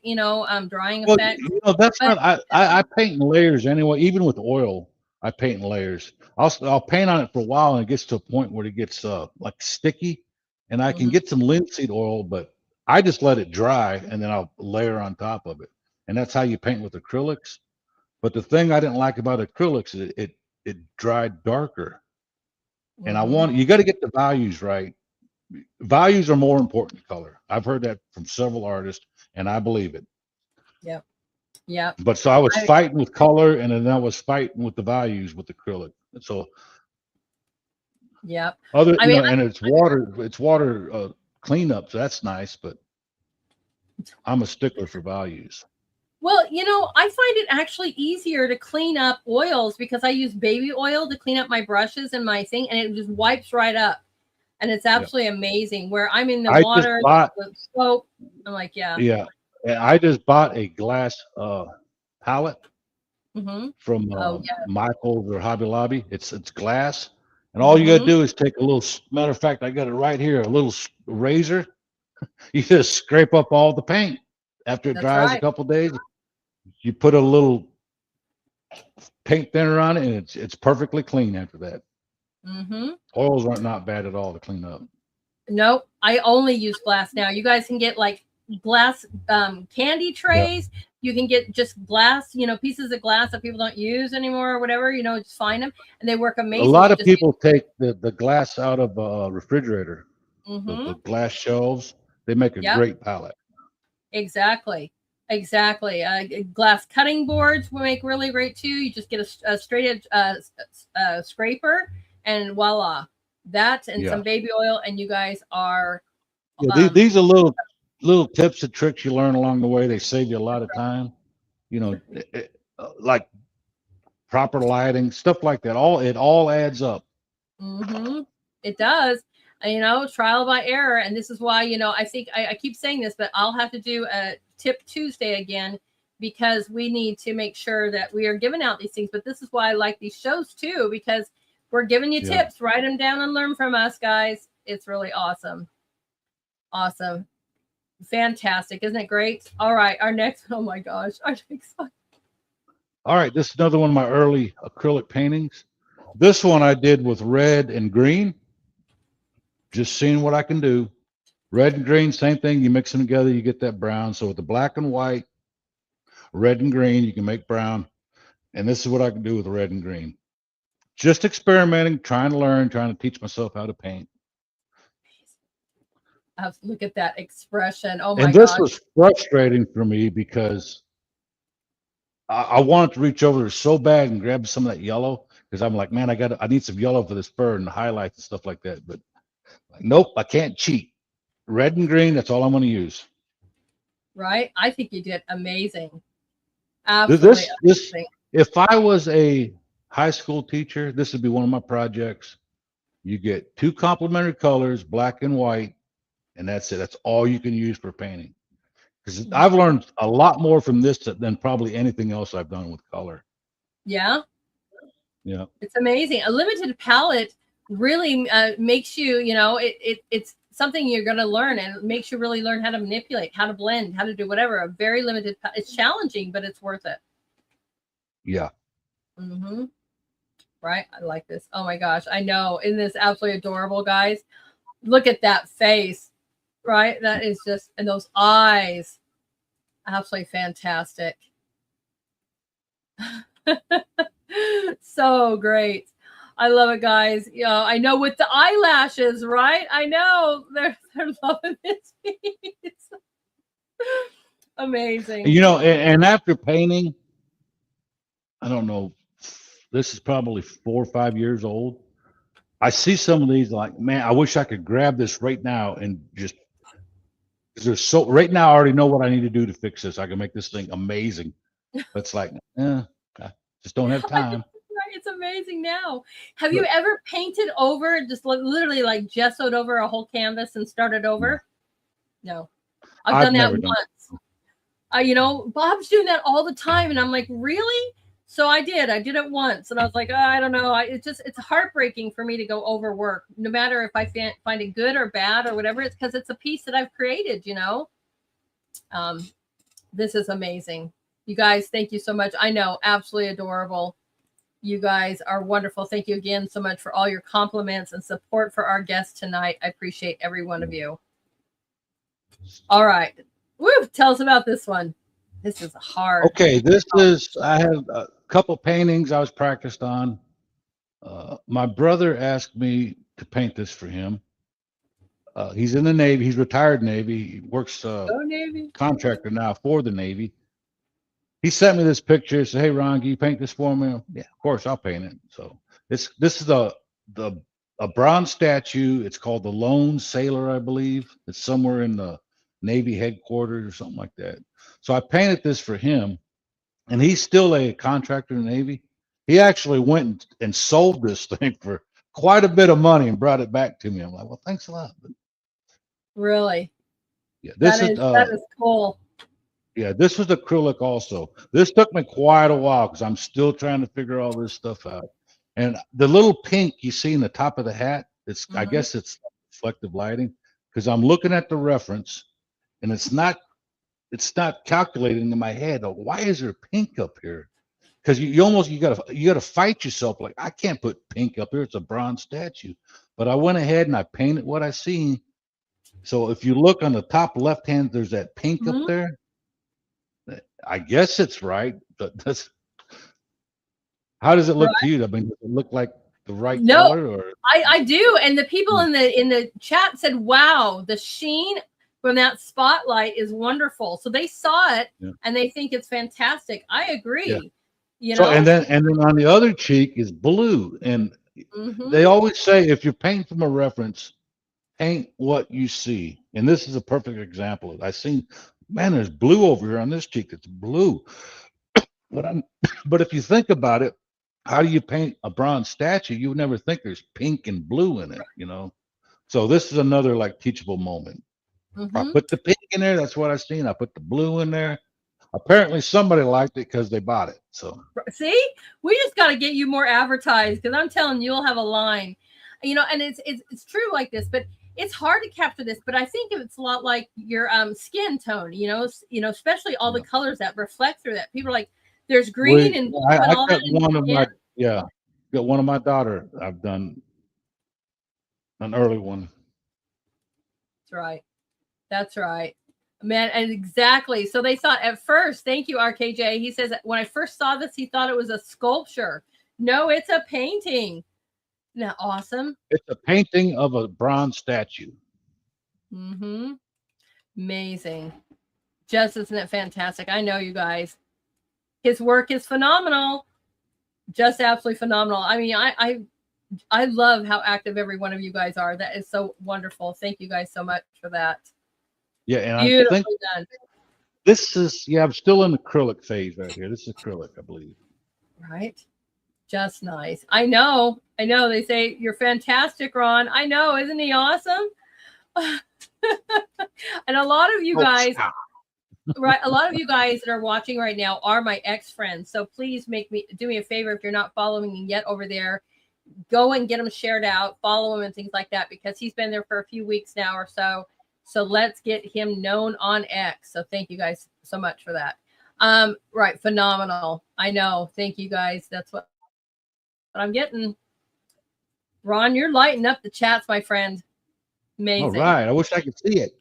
drying effect. That's not, I paint in layers anyway. Even with oil, I paint in layers. I'll paint on it for a while, and it gets to a point where it gets like sticky, and I can get some linseed oil, but I just let it dry and then I'll layer on top of it. And that's how you paint with acrylics. But the thing I didn't like about acrylics is it dried darker. And you got to get the values right. Values are more important than color. I've heard that from several artists, and I believe it. Yep. Yeah. But so I was fighting with color, and then I was fighting with the values with acrylic. And so yeah. And it's water cleanup, so that's nice, but I'm a stickler for values. Well, I find it actually easier to clean up oils because I use baby oil to clean up my brushes and my thing, and it just wipes right up. And it's absolutely amazing. Where I'm in the water, the soap, I'm like, yeah. Yeah. And I just bought a glass palette from Michael's or Hobby Lobby. It's glass. And all you got to do is take a little, matter of fact, I got it right here, a little razor. You just scrape up all the paint. After it dries a couple days, you put a little paint thinner on it, and it's perfectly clean after that. Oils are not bad at all to clean up. Nope. I only use glass now. You guys can get like glass candy trays. Yeah. You can get just glass, pieces of glass that people don't use anymore or whatever, just find them, and they work amazing. A lot of people take the glass out of a refrigerator. the Mm-hmm. glass shelves. They make a Yep. great palette. Exactly. Exactly. Glass cutting boards will make really great too. You just get a straight edge scraper, and voila, that and Yeah. some baby oil, and you guys are Yeah, um, these are little tips and tricks you learn along the way. They save you a lot of time. You know, like proper lighting, stuff like that. It all adds up. Mm-hmm. It does. You know, trial by error. And this is why, I think I keep saying this, but I'll have to do a Tip Tuesday again because we need to make sure that we are giving out these things. But this is why I like these shows too, because we're giving you Yeah. tips. Write them down and learn from us, guys. It's really awesome. Awesome. Fantastic. Isn't it great? All right. Our next, oh my gosh. Our next one. All right, this is another one of my early acrylic paintings. This one I did with red and green. Just seeing what I can do. Red and green, same thing. You mix them together, you get that brown. So with the black and white, red and green, you can make brown. And this is what I can do with red and green. Just experimenting, trying to learn, trying to teach myself how to paint. Look at that expression. Oh my And this gosh. was frustrating for me because I wanted to reach over there so bad and grab some of that yellow because I'm like, man, I need some yellow for this fur and the highlights and stuff like that. But like, nope, I can't cheat. Red and green, that's all I'm going to use. Right? I think you did amazing. This, Absolutely this, this, amazing. if I was a high school teacher, this would be one of my projects. You get 2 complementary colors, black and white, and that's it. That's all you can use for painting. Because I've learned a lot more from this than probably anything else I've done with color. Yeah. Yeah. It's amazing. A limited palette really makes you, it's something you're going to learn, and it makes you really learn how to manipulate, how to blend, how to do whatever. A very limited, it's challenging, but it's worth it. Yeah. Mm-hmm. Right. I like this. Oh my gosh. I know. Isn't this absolutely adorable, guys? Look at that face. Right. That is just, and those eyes. Absolutely fantastic. So great. I love it, guys. I know with the eyelashes, right? I know they're loving this piece. Amazing. And after painting, I don't know, this is probably 4 or 5 years old. I see some of these like, man, I wish I could grab this right now and just, because there's so, right now I already know what I need to do to fix this. I can make this thing amazing. But it's like, I just don't have time. Right, it's amazing now. Have you But ever painted over, just literally like gessoed over a whole canvas and started over? No. I've done that never done. once. Bob's doing that all the time, and I'm like, really? So I did it once, and I was like, I don't know. It's heartbreaking for me to go over work, no matter if I find it good or bad or whatever. It's because it's a piece that I've created. This is amazing. You guys, thank you so much. I know, absolutely adorable. You guys are wonderful. Thank you again so much for all your compliments and support for our guest tonight. I appreciate every one of you. All right. Woo, tell us about this one. This is hard. Okay, I have a couple paintings I was practiced on. My brother asked me to paint this for him. He's in the Navy. He's retired Navy. He works Navy. contractor now for the Navy. He sent me this picture. He said, "Hey Ron, can you paint this for me?" Yeah, of course, I'll paint it. So this is a bronze statue. It's called the Lone Sailor, I believe. It's somewhere in the Navy headquarters or something like that. So I painted this for him, and he's still a contractor in the Navy. He actually went and sold this thing for quite a bit of money and brought it back to me. I'm like, well, thanks a lot. But really? yeah, that is cool. Yeah, this was acrylic also. This took me quite a while because I'm still trying to figure all this stuff out. And the little pink you see in the top of the hat, I guess it's reflective lighting, because I'm looking at the reference and it's not calculating in my head. Oh, why is there pink up here? Because you gotta fight yourself. Like, I can't put pink up here. It's a bronze statue. But I went ahead and I painted what I seen. So if you look on the top left hand, there's that pink up there. I guess it's right, but how does it look to you? I mean, does it look like the right No, color? Or I do. And the people in the chat said, wow, the sheen from that spotlight is wonderful. So they saw it and they think it's fantastic. I agree. You know, and then on the other cheek is blue. And they always say if you're painting from a reference, paint what you see. And this is a perfect example. I seen, man, there's blue over here on this cheek. It's blue. But if you think about it, how do you paint a bronze statue? You would never think there's pink and blue in it, you know? So this is another like teachable moment. I put the pink in there. That's what I seen. I put the blue in there. Apparently somebody liked it because they bought it. So see, we just got to get you more advertised, because I'm telling you, you'll have a line, you know. And it's true like this, but it's hard to capture this. But I think it's a lot like your skin tone, you know, especially all the colors that reflect through that. People are like, there's green and blue and all that. Got one of my daughter. I've done an early one. That's right. That's right. Man, and exactly. So they thought at first, thank you, RKJ. He says, when I first saw this, he thought it was a sculpture. No, it's a painting. Isn't that awesome? It's a painting of a bronze statue. Amazing. Just isn't it fantastic? I know, you guys. His work is phenomenal. Just absolutely phenomenal. I mean, I love how active every one of you guys are. That is so wonderful. Thank you guys so much for that. Yeah, and beautifully I think done. This is, I'm still in the acrylic phase right here. This is acrylic, I believe. Right. Just nice. I know. They say you're fantastic, Ron. I know. Isn't he awesome? And a lot of you guys, right? A lot of you guys that are watching right now are my ex-friends. So please do me a favor. If you're not following me yet over there, go and get him shared out, follow him and things like that, because he's been there for a few weeks now or so. So let's get him known on X. So thank you guys so much for that. Right. Phenomenal. I know. Thank you guys. That's what I'm getting. Ron, you're lighting up the chats, my friend. Amazing. All right. I wish I could see it.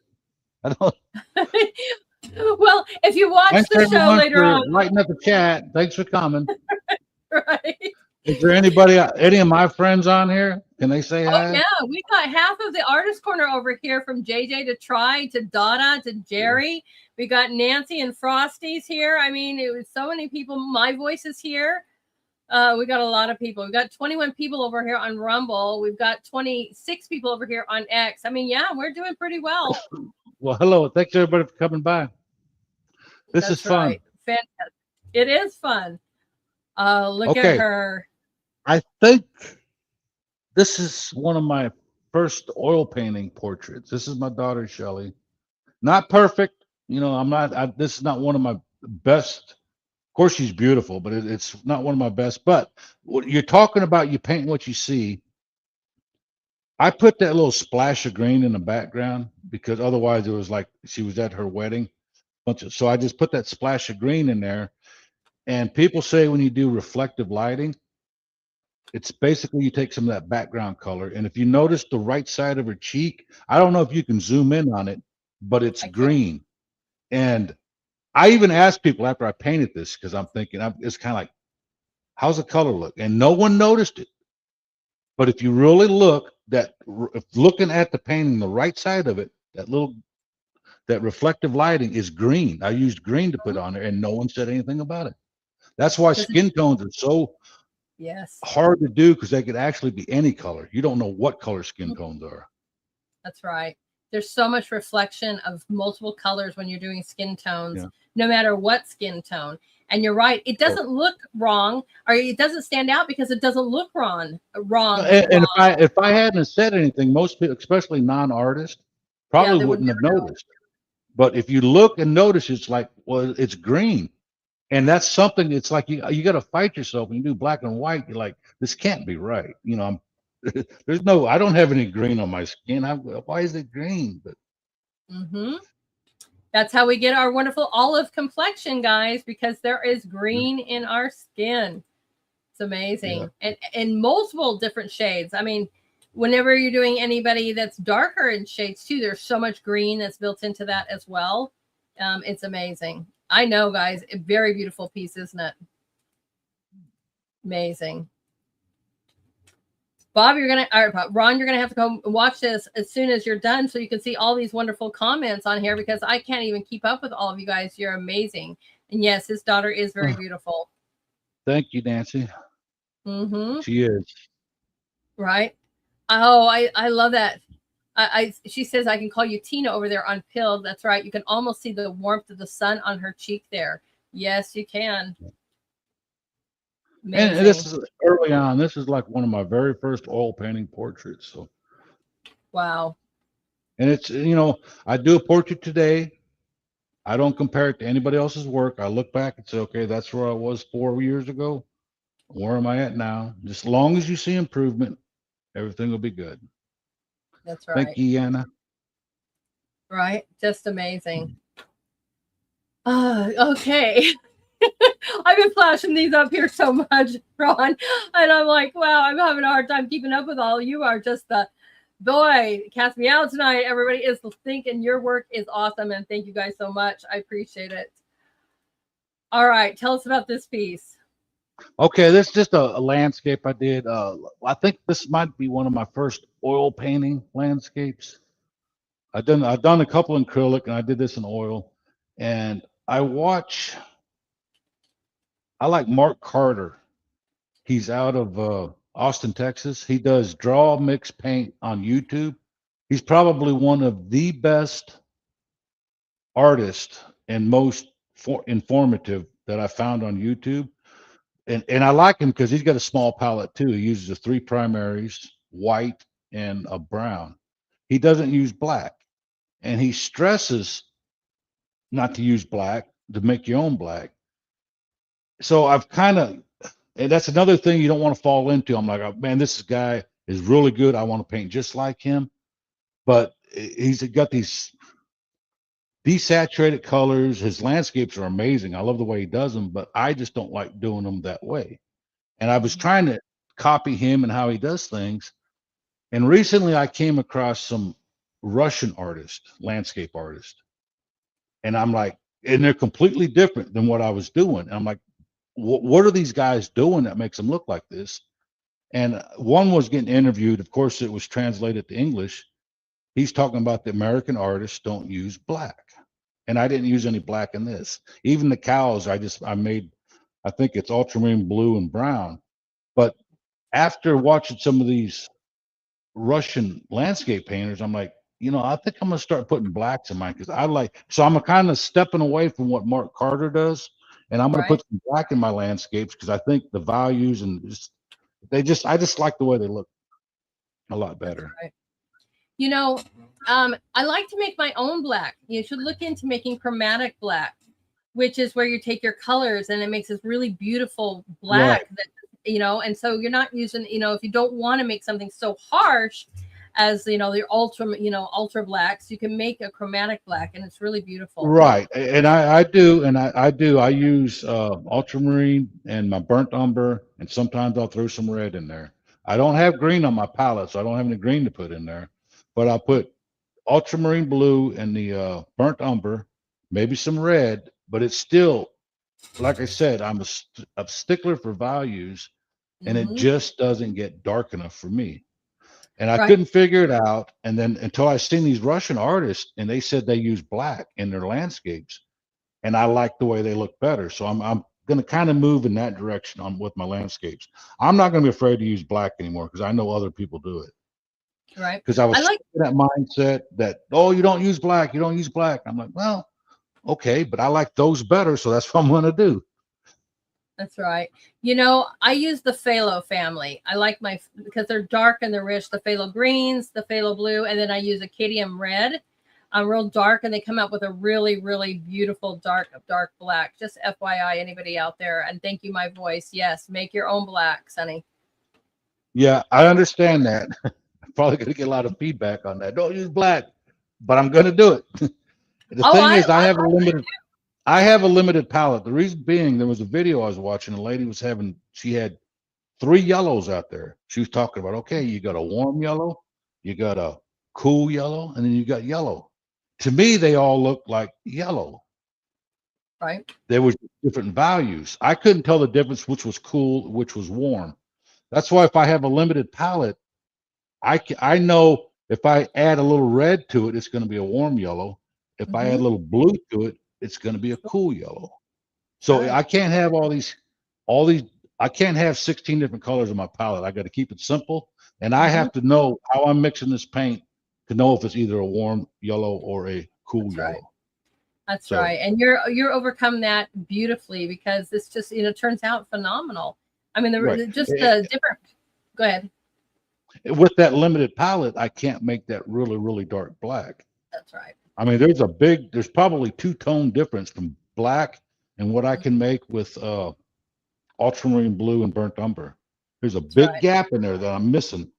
I don't. Well, if you watch the show later on. Lighting up the chat. Thanks for coming. Right. Is there any of my friends on here? Can they say hi? Yeah, we got half of the artist corner over here, from JJ to Try to Dada to Jerry. We got Nancy and Frosty's here. I mean, it was so many people. My voice is here. We got a lot of people. We've got 21 people over here on Rumble. We've got 26 people over here on X. I mean, yeah, we're doing pretty well. Well, hello. Thanks everybody for coming by. This is fun. Right. Fantastic. It is fun. Look at her. I think this is one of my first oil painting portraits. This is my daughter, Shelly. Not perfect. You know, this is not one of my best. Of course, she's beautiful, but it's not one of my best. But what you're talking about, you paint what you see. I put that little splash of green in the background because otherwise it was like she was at her wedding. So I just put that splash of green in there. And people say when you do reflective lighting, it's basically you take some of that background color. And if you notice the right side of her cheek, I don't know if you can zoom in on it, but it's green. And I even asked people after I painted this, because I'm thinking, it's kind of like, how's the color look? And no one noticed it. But if you really look, looking at the painting, the right side of it, that reflective lighting is green. I used green to put on there, and no one said anything about it. That's why skin tones are so hard to do, because they could actually be any color. You don't know what color skin tones are. That's right. There's so much reflection of multiple colors when you're doing skin tones, no matter what skin tone. And you're right. It doesn't look wrong, or it doesn't stand out because it doesn't look wrong. And if I hadn't said anything, most people, especially non-artists, probably wouldn't have noticed. But if you look and notice, it's like, well, it's green. And that's something, it's like you got to fight yourself. When you do black and white, you're like, this can't be right. You know, I don't have any green on my skin. Why is it green? But that's how we get our wonderful olive complexion, guys, because there is green in our skin. It's amazing. And in multiple different shades. I mean, whenever you're doing anybody that's darker in shades too, there's so much green that's built into that as well. It's amazing. I know, guys, a very beautiful piece, isn't it? Amazing. Bob, Ron, you're gonna have to go watch this as soon as you're done, so you can see all these wonderful comments on here, because I can't even keep up with all of you guys. You're amazing, and yes, his daughter is very beautiful. Thank you, Nancy. Mm-hmm. She is. Right. Oh, I love that. She says I can call you Tina over there on Pill. That's right. You can almost see the warmth of the sun on her cheek there. Yes, you can. Amazing. And this is early on. This is like one of my very first oil painting portraits. So wow. And it's, I do a portrait today. I don't compare it to anybody else's work. I look back and say, okay, that's where I was 4 years ago. Where am I at now? Just as long as you see improvement, everything will be good. That's right. Thank you, Anna. Right. Just amazing. Okay. I've been flashing these up here so much, Ron, and I'm like, wow, I'm having a hard time keeping up with all. You are just the boy, cast me out tonight. Everybody is thinking your work is awesome, and thank you guys so much. I appreciate it. All right, tell us about this piece. Okay, this is just a landscape I did. I think this might be one of my first oil painting landscapes. I've done a couple in acrylic, and I did this in oil. And I like Mark Carter. He's out of Austin, Texas. He does draw, mix, paint on YouTube. He's probably one of the best artists and most informative that I found on YouTube. And I like him because he's got a small palette too. He uses the 3 primaries, white and a brown. He doesn't use black. And he stresses not to use black, to make your own black. So I've and that's another thing you don't want to fall into. I'm like, oh, man, this guy is really good. I want to paint just like him. But he's got these desaturated colors. His landscapes are amazing. I love the way he does them, but I just don't like doing them that way. And I was trying to copy him and how he does things. And recently I came across some Russian landscape artists. And I'm like, and they're completely different than what I was doing. And I'm like, what are these guys doing that makes them look like this? And one was getting interviewed. Of course, it was translated to English. He's talking about the American artists don't use black. And I didn't use any black in this. Even the cows, I made, I think it's ultramarine blue and brown. But after watching some of these Russian landscape painters, I'm like, I think I'm gonna start putting blacks in mine because so I'm kind of stepping away from what Mark Carter does, and I'm gonna put some black in my landscapes because I think the values and I just like the way they look a lot better. Right. I like to make my own black. You should look into making chromatic black, which is where you take your colors and it makes this really beautiful black. Right. That, and so you're not using, if you don't want to make something so harsh as, the ultra blacks, you can make a chromatic black and it's really beautiful. Right. And I use ultramarine and my burnt umber, and sometimes I'll throw some red in there. I don't have green on my palette, so I don't have any green to put in there, but I'll put ultramarine blue and the burnt umber, maybe some red, but it's still, like I said, I'm a stickler for values, and it just doesn't get dark enough for me. And I couldn't figure it out. And then until I seen these Russian artists, and they said they use black in their landscapes, and I like the way they look better. So I'm going to kind of move in that direction with my landscapes. I'm not going to be afraid to use black anymore because I know other people do it. Right. Because I was in that mindset that, oh, you don't use black. You don't use black. I'm like, well, okay, but I like those better. So that's what I'm going to do. That's right. I use the phthalo family. I like because they're dark and they're rich, the phthalo greens, the phthalo blue, and then I use Acadium red. Real dark, and they come out with a really, really beautiful dark black. Just FYI, anybody out there. And thank you, my voice. Yes, make your own black, Sonny. Yeah, I understand that. I'm probably going to get a lot of feedback on that. Don't use black, but I'm going to do it. The thing is, I have a limited palette. The reason being, there was a video I was watching. A lady she had 3 yellows out there. She was talking about, okay, you got a warm yellow, you got a cool yellow, and then you got yellow. To me, they all look like yellow. Right. There was different values. I couldn't tell the difference which was cool, which was warm. That's why if I have a limited palette, I know if I add a little red to it, it's going to be a warm yellow. If I add a little blue to it, it's going to be a cool yellow. So Right. I can't have all these. I can't have 16 different colors in my palette. I got to keep it simple, and I have to know how I'm mixing this paint to know if it's either a warm yellow or a cool That's right. yellow. That's So, right. And you're overcome that beautifully because this just, turns out phenomenal. I mean, right. just the different, go ahead. With that limited palette, I can't make that really, really dark black. That's right. I mean, there's probably two-tone difference from black and what I can make with ultramarine blue and burnt umber. There's a That's big right. gap in there that I'm missing.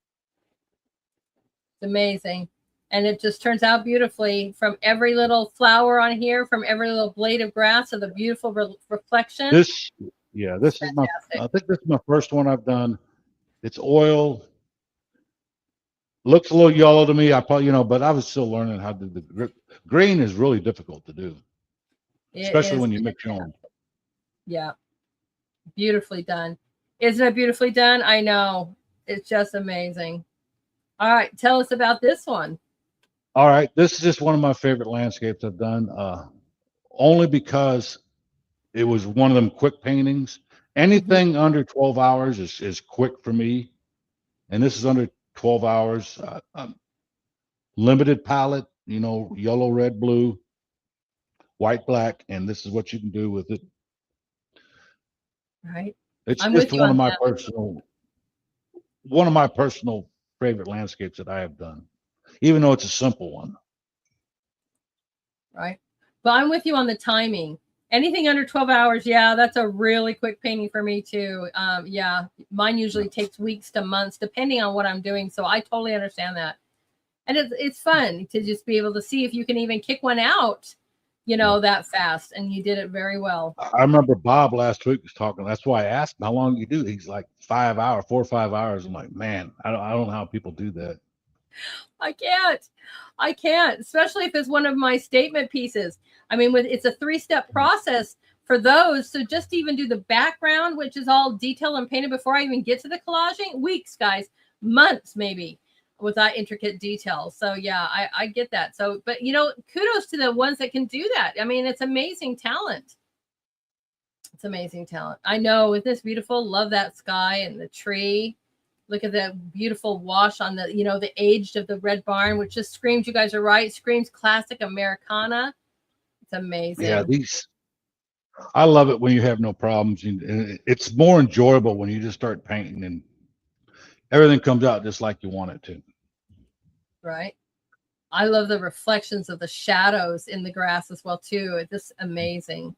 It's amazing. And it just turns out beautifully from every little flower on here, from every little blade of grass, of the beautiful reflection. This is Fantastic. I think this is my first one I've done. It's oil. Looks a little yellow to me. I probably, but I was still learning how to do the green is really difficult to do, It especially is. when you mix your own. Yeah. Beautifully done. Isn't it beautifully done? I know. It's just amazing. All right. Tell us about this one. All right. This is just one of my favorite landscapes I've done, only because it was one of them quick paintings. Anything under 12 hours is quick for me. And this is under 12 hours. Limited palette, yellow, red, blue, white, black. And this is what you can do with it. Right. It's I'm just with you on that. One of my personal favorite landscapes that I have done, even though it's a simple one. Right. But I'm with you on the timing. Anything under 12 hours, yeah, that's a really quick painting for me too. Yeah, mine usually takes weeks to months, depending on what I'm doing. So I totally understand that. And it's fun to just be able to see if you can even kick one out, that fast. And you did it very well. I remember Bob last week was talking. That's why I asked him how long you do. He's like 5 hours, 4 or 5 hours. I'm like, man, I don't know how people do that. I can't, especially if it's one of my statement pieces. I mean, it's a 3-step process for those. So just to even do the background, which is all detailed and painted before I even get to the collaging, weeks, guys, months, maybe, with that intricate detail. So yeah, I get that. So, but kudos to the ones that can do that. I mean, it's amazing talent. It's amazing talent. I know, with this beautiful, love that sky and the tree. Look at the beautiful wash on the, the aged of the red barn, which just screams, you guys are right, screams classic Americana. It's amazing. Yeah, I love it when you have no problems. It's more enjoyable when you just start painting and everything comes out just like you want it to. Right. I love the reflections of the shadows in the grass as well, too. It's just amazing.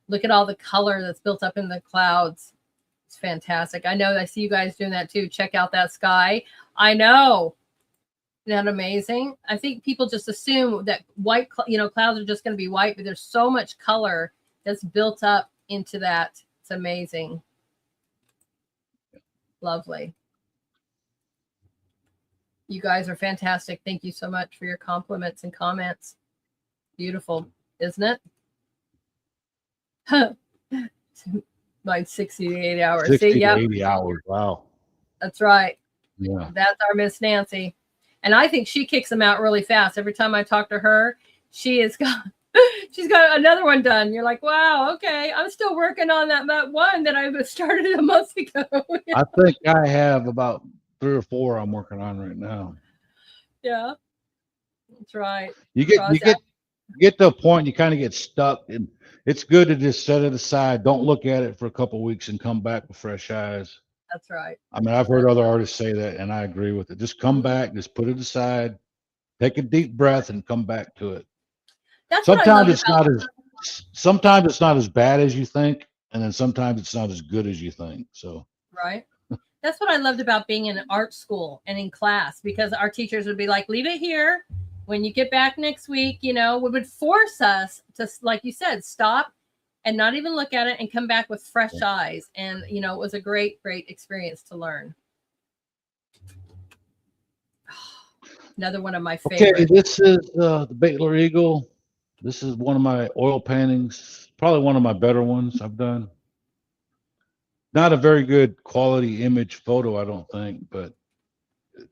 Look at all the color that's built up in the clouds. It's fantastic. I know I see you guys doing that too. Check out that sky. I know. Isn't that amazing? I think people just assume that white, clouds are just going to be white, but there's so much color that's built up into that. It's amazing. Lovely. You guys are fantastic. Thank you so much for your compliments and comments. Beautiful, isn't it? Like 60 to 80 hours. 60 See, to 80 hours. Wow. That's right. Yeah. That's our Miss Nancy. And I think she kicks them out really fast. Every time I talk to her, she's got another one done. You're like, wow, okay. I'm still working on that one that I started a month ago. I think I have about 3 or 4 I'm working on right now. Yeah. That's right. You get to a point you kind of get stuck, and it's good to just set it aside. Don't look at it for a couple of weeks and come back with fresh eyes. That's right. I mean, I've heard other artists say that, and I agree with it. Just come back, just put it aside, take a deep breath, and come back to it. Sometimes it's not as bad as you think, and then sometimes it's not as good as you think. So right. That's what I loved about being in art school and in class, because our teachers would be like, leave it here. When you get back next week, we would force us to, like you said, stop and not even look at it and come back with fresh eyes. And, it was a great, great experience to learn. Another one of my favorites. Okay, this is the Baitler Eagle. This is one of my oil paintings, probably one of my better ones I've done. Not a very good quality image photo, I don't think, but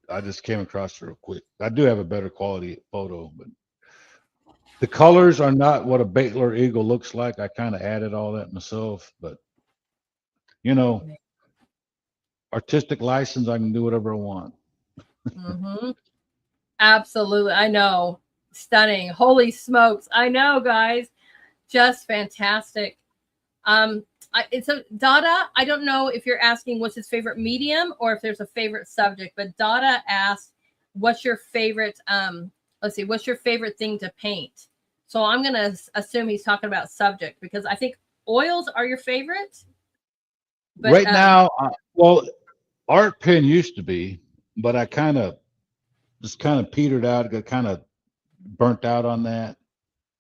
I just came across it real quick. I do have a better quality photo, but the colors are not what a Baitler eagle looks like. I kind of added all that myself, but you know, artistic license, I can do whatever I want. Mm-hmm. Absolutely. I know. Stunning. Holy smokes. I know, guys. Just fantastic. It's a Dada. I don't know if you're asking what's his favorite medium or if there's a favorite subject, but Dada asked, what's your favorite, let's see, what's your favorite thing to paint? So I'm going to assume he's talking about subject because I think oils are your favorite. But, Right now, well, art pen used to be, but I just kind of petered out, got kind of burnt out on that.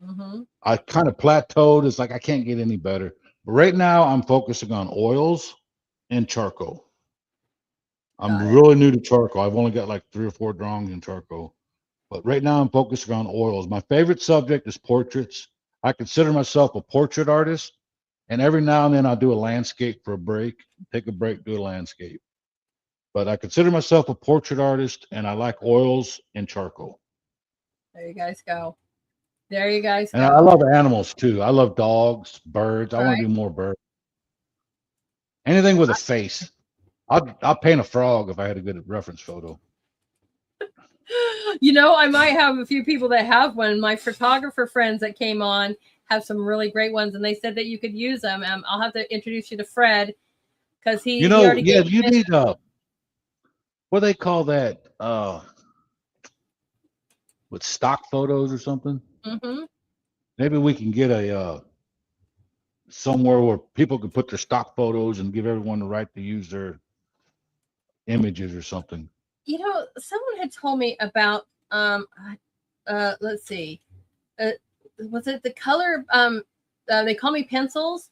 Mm-hmm. I kind of plateaued. It's like I can't get any better. But right now, I'm focusing on oils and charcoal. I'm really new to charcoal. I've only got like 3 or 4 drawings in charcoal. But right now, I'm focusing on oils. My favorite subject is portraits. I consider myself a portrait artist. And every now and then, I'll do a landscape for a break, take a break, do a landscape. But I consider myself a portrait artist, and I like oils and charcoal. There you guys go. There you guys And go. I love animals too. I love dogs, birds. I want to do more birds. Anything with a face. I'll paint a frog if I had a good reference photo. You know, I might have a few people that have one. My photographer friends that came on have some really great ones, and they said that you could use them. I'll have to introduce you to Fred because he already gave you need what do they call that? With stock photos or something. Mm-hmm. Maybe we can get a somewhere where people can put their stock photos and give everyone the right to use their images or something. You know, someone had told me about let's see, was it the color? They call me pencils.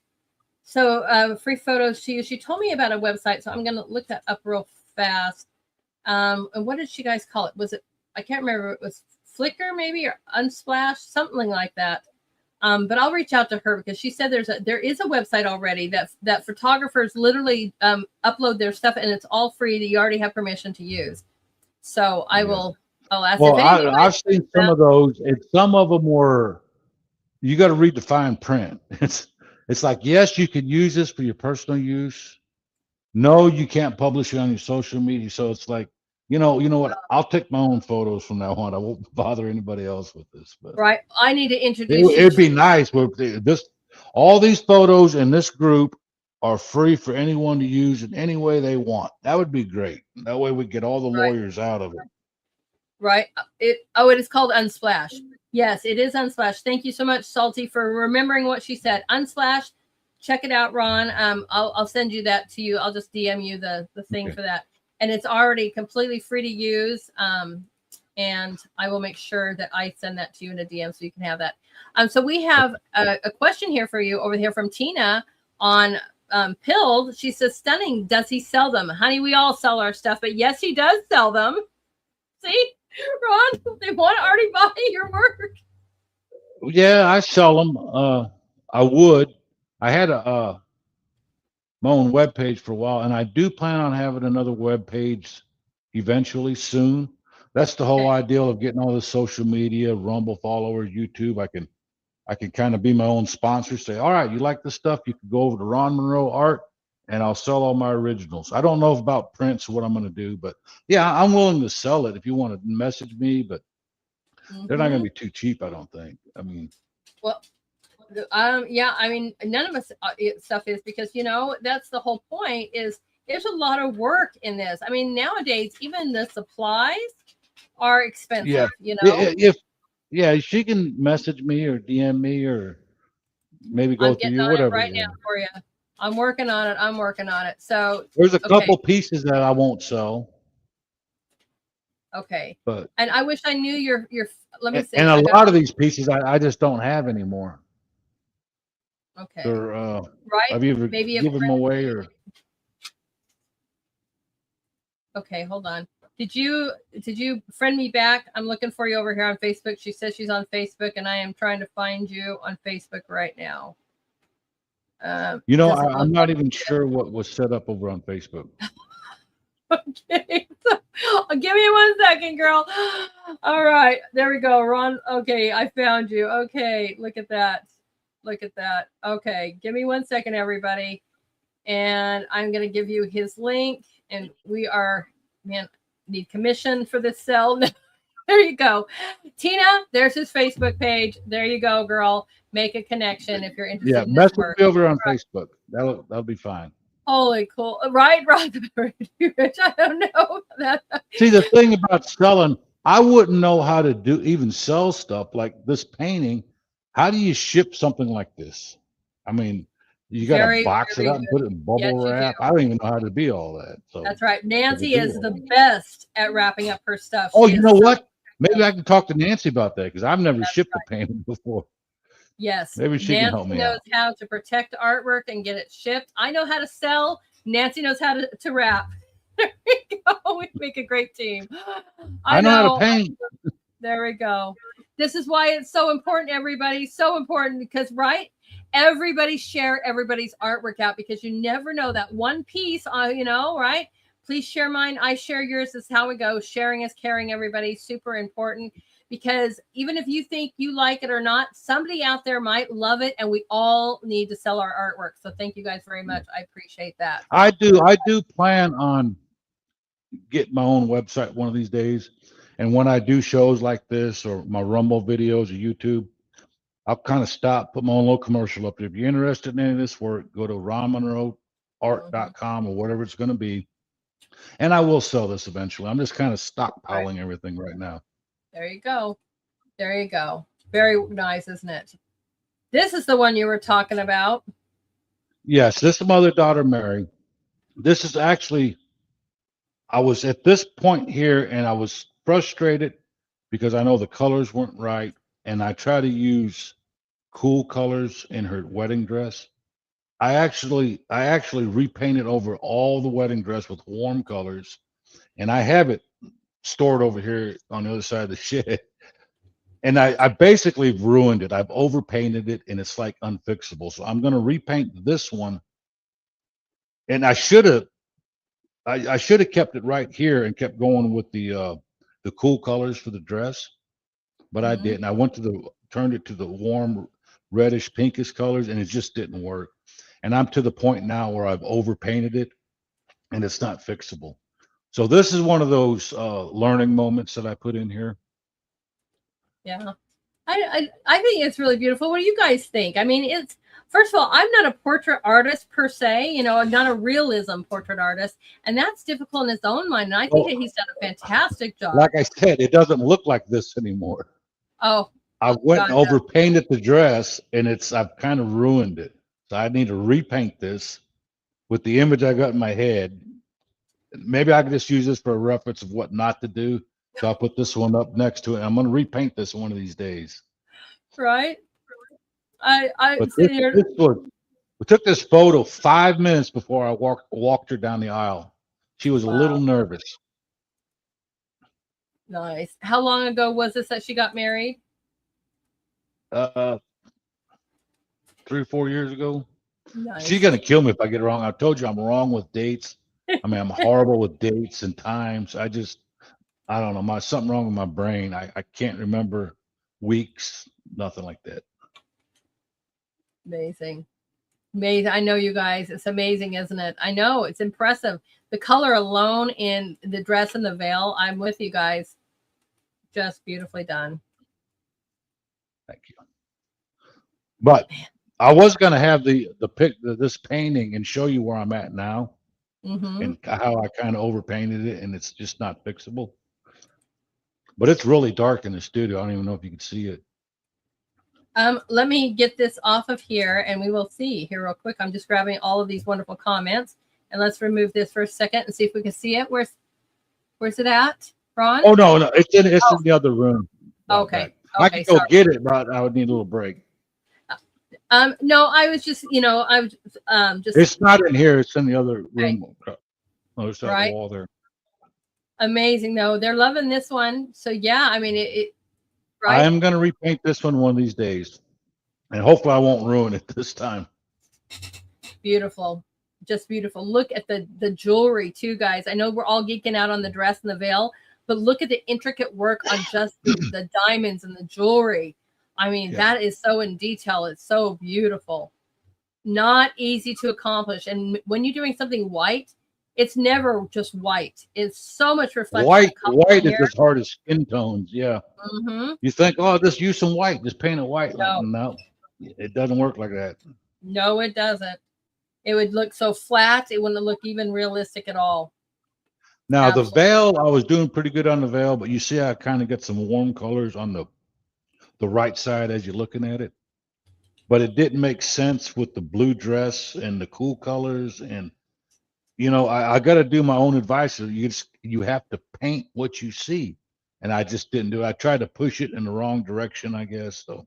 So free photos to you. She told me about a website, so I'm gonna look that up real fast. And what did she guys call it? Was it? I can't remember. It was Flickr maybe or Unsplash, something like that. But I'll reach out to her because she said there is a website already that photographers literally upload their stuff and it's all free that you already have permission to use. So I'll ask. Well, if I've seen some of those, and some of them were. You got to read the fine print. It's like, yes, you can use this for your personal use. No, you can't publish it on your social media. So it's like, you know what? I'll take my own photos from now on. I won't bother anybody else with this. But right, I need to introduce you. It'd be nice. All these photos in this group are free for anyone to use in any way they want. That would be great. That way we get all the lawyers out of it. Right. It is called Unsplash. Yes, it is Unsplash. Thank you so much, Salty, for remembering what she said. Unsplash. Check it out, Ron. I'll send you that to you. I'll just DM you the thing for that. And it's already completely free to use. And I will make sure that I send that to you in a DM so you can have that. So we have a question here for you over here from Tina on Pilled. She says, stunning. Does he sell them? Honey, we all sell our stuff, but yes, he does sell them. See, Ron, they want to already buy your work. Yeah, I sell them. I would. I had my own web page for a while, and I do plan on having another web page eventually soon. That's the whole ideal of getting all this social media, Rumble followers, YouTube. I can kind of be my own sponsor. Say, all right, you like this stuff? You can go over to Ron Monroe Art, and I'll sell all my originals. I don't know about prints or what I'm going to do, but yeah, I'm willing to sell it if you want to message me. But they're not going to be too cheap, I don't think. I mean, well, yeah, I mean, none of us stuff is because that's the whole point. Is there's a lot of work in this. I mean, nowadays even the supplies are expensive. Yeah, she can message me or DM me or maybe go through you, whatever. Right now for you. I'm working on it. So there's a couple pieces that I won't sell. Okay. But and I wish I knew your let me see. And a lot of these pieces I just don't have anymore. Okay. They're right. I've either maybe give them away or. Okay, hold on. Did you friend me back? I'm looking for you over here on Facebook. She says she's on Facebook, and I am trying to find you on Facebook right now. I'm not even sure what was set up over on Facebook. Okay. Give me 1 second, girl. All right, there we go, Ron. Okay, I found you. Okay, look at that. Look at that. Okay, give me 1 second, everybody. And I'm going to give you his link. And we are, man, need commission for this cell. There you go. Tina, there's his Facebook page. There you go, girl. Make a connection if you're interested in this message work. me over on Facebook. That'll be fine. Holy cool. Right, Rich. I don't know that. See, the thing about selling, I wouldn't know how to even sell stuff like this painting. How do you ship something like this? I mean, you got to box it up and put it in bubble wrap. I don't even know how to be all that. So that's right. Nancy is the best at wrapping up her stuff. Oh, you know what? Maybe I can talk to Nancy about that because I've never shipped a painting before. Yes. Maybe she can help me out. Nancy knows how to protect artwork and get it shipped. I know how to sell. Nancy knows how to wrap. There we go. We make a great team. I know how to paint. There we go. This is why it's so important, everybody. So important because, right? Everybody share everybody's artwork out because you never know that one piece, right? Please share mine. I share yours. This is how we go. Sharing is caring, everybody. Super important because even if you think you like it or not, somebody out there might love it and we all need to sell our artwork. So thank you guys very much. I appreciate that. I do plan on getting my own website one of these days. And when I do shows like this or my Rumble videos or YouTube, I'll kind of stop, put my own little commercial up there. If you're interested in any of this work, go to ronmonroeart.com or whatever it's going to be. And I will sell this eventually. I'm just kind of stockpiling everything right now. There you go. There you go. Very nice, isn't it? This is the one you were talking about. Yes, this is mother-daughter Mary. This is actually, I was at this point here and I was frustrated because I know the colors weren't right. And I try to use cool colors in her wedding dress. I actually repainted over all the wedding dress with warm colors. And I have it stored over here on the other side of the shed. And I basically ruined it. I've overpainted it and it's like unfixable. So I'm going to repaint this one. And I should have kept it right here and kept going with the cool colors for the dress, but I didn't. I turned it to the warm reddish pinkish colors and it just didn't work. And I'm to the point now where I've overpainted it and it's not fixable. So this is one of those learning moments that I put in here. Yeah. I think it's really beautiful. What do you guys think? I mean, first of all, I'm not a portrait artist per se, I'm not a realism portrait artist, and that's difficult in his own mind. And I think that he's done a fantastic job. Like I said, it doesn't look like this anymore. Oh, I went and overpainted the dress, and I've kind of ruined it. So I need to repaint this with the image I got in my head. Maybe I can just use this for a reference of what not to do. So I'll put this one up next to it. I'm going to repaint this one of these days. Right. We took this photo 5 minutes before I walked her down the aisle. She was a little nervous. Nice. How long ago was this that she got married? 3 or 4 years ago. Nice. She's going to kill me if I get it wrong. I told you I'm wrong with dates. I mean, I'm horrible with dates and times. I don't know. Something wrong with my brain. I can't remember weeks, nothing like that. Amazing. I know, you guys. It's amazing, isn't it? I know. It's impressive. The color alone in the dress and the veil. I'm with you guys. Just beautifully done. Thank you. But I was going to have this painting and show you where I'm at now and how I kind of overpainted it, and it's just not fixable. But it's really dark in the studio. I don't even know if you can see it. Let me get this off of here and we will see here real quick. I'm just grabbing all of these wonderful comments and let's remove this for a second and see if we can see it. Where's it at, Ron? Oh, no. It's in the other room. Okay. I can go get it, but I would need a little break. No, I was just, just. It's not in here. It's in the other room. Oh, it's that wall there. Amazing, though. They're loving this one. So, yeah, I mean, right? I am going to repaint this one of these days. And hopefully I won't ruin it this time. Beautiful. just beautiful. Look at the jewelry too, guys. I know we're all geeking out on the dress and the veil, but look at the intricate work on just the diamonds and the jewelry. I mean, that is so in detail. It's so beautiful. Not easy to accomplish. And when you're doing something white, it's never just white. It's so much reflection. White is as hard as skin tones. Yeah. Mm-hmm. You think, oh, just use some white, just paint it white. No. Like, no, it doesn't work like that. No, it doesn't. It would look so flat. It wouldn't look even realistic at all. Now, the veil, I was doing pretty good on the veil, but you see I kind of got some warm colors on the right side as you're looking at it. But it didn't make sense with the blue dress and the cool colors. And, you know, I got to do my own advice. You have to paint what you see. And I just didn't do it. I tried to push it in the wrong direction, I guess. So,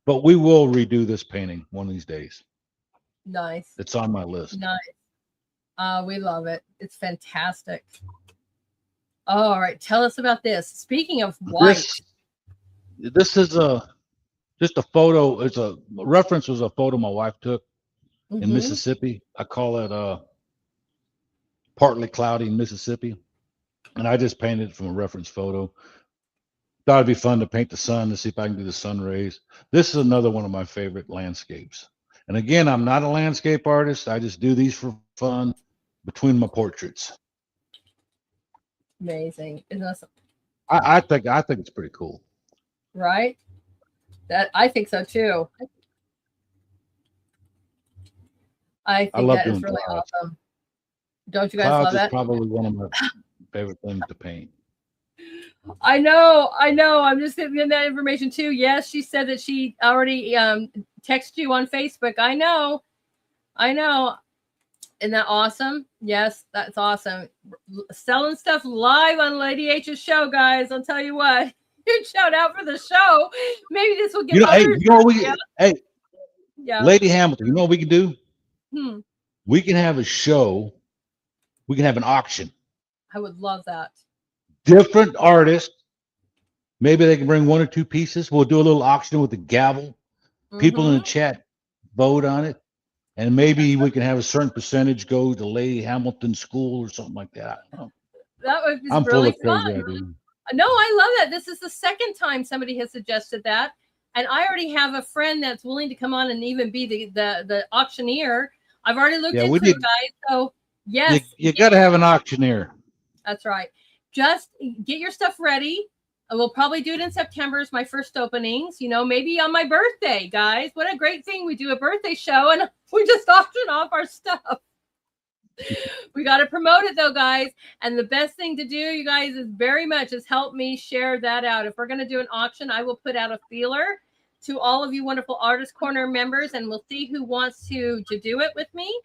but we will redo this painting one of these days. Nice. It's on my list. Nice. We love it. It's fantastic. Oh, all right. Tell us about this. Speaking of white. This is just a photo. It's a reference was a photo my wife took in Mississippi. I call it partly cloudy Mississippi. And I just painted it from a reference photo. Thought it'd be fun to paint the sun to see if I can do the sun rays. This is another one of my favorite landscapes. And again, I'm not a landscape artist. I just do these for fun between my portraits. Amazing. Isn't that something? I think it's pretty cool. Right? I think so too. I think that is really awesome. Don't you guys love that? Clouds is probably one of my favorite things to paint. I know. I'm just getting that information too. Yes, she said that she already texted you on Facebook. I know. Isn't that awesome? Yes, that's awesome. Selling stuff live on Lady H's show, guys. I'll tell you what. Huge shout out for the show. Maybe this will get others. Lady Hamilton, you know what we can do? We can have a show. We can have an auction. I would love that. Different artists. Maybe they can bring one or two pieces. We'll do a little auction with the gavel. People in the chat vote on it. And maybe we can have a certain percentage go to Lady Hamilton School or something like that. That would be I'm really full of fun. crazy ideas. No, I love that. This is the second time somebody has suggested that. And I already have a friend that's willing to come on and even be the auctioneer. I've already looked into it, guys. So, yes. You got to have an auctioneer. That's right. Just get your stuff ready. We'll probably do it in September as my first openings. You know, maybe on my birthday, guys. What a great thing. We do a birthday show and we just auction off our stuff. We got to promote it though, guys. And the best thing to do, you guys, is help me share that out. If we're going to do an auction, I will put out a feeler to all of you wonderful Artist Corner members, and we'll see who wants to do it with me.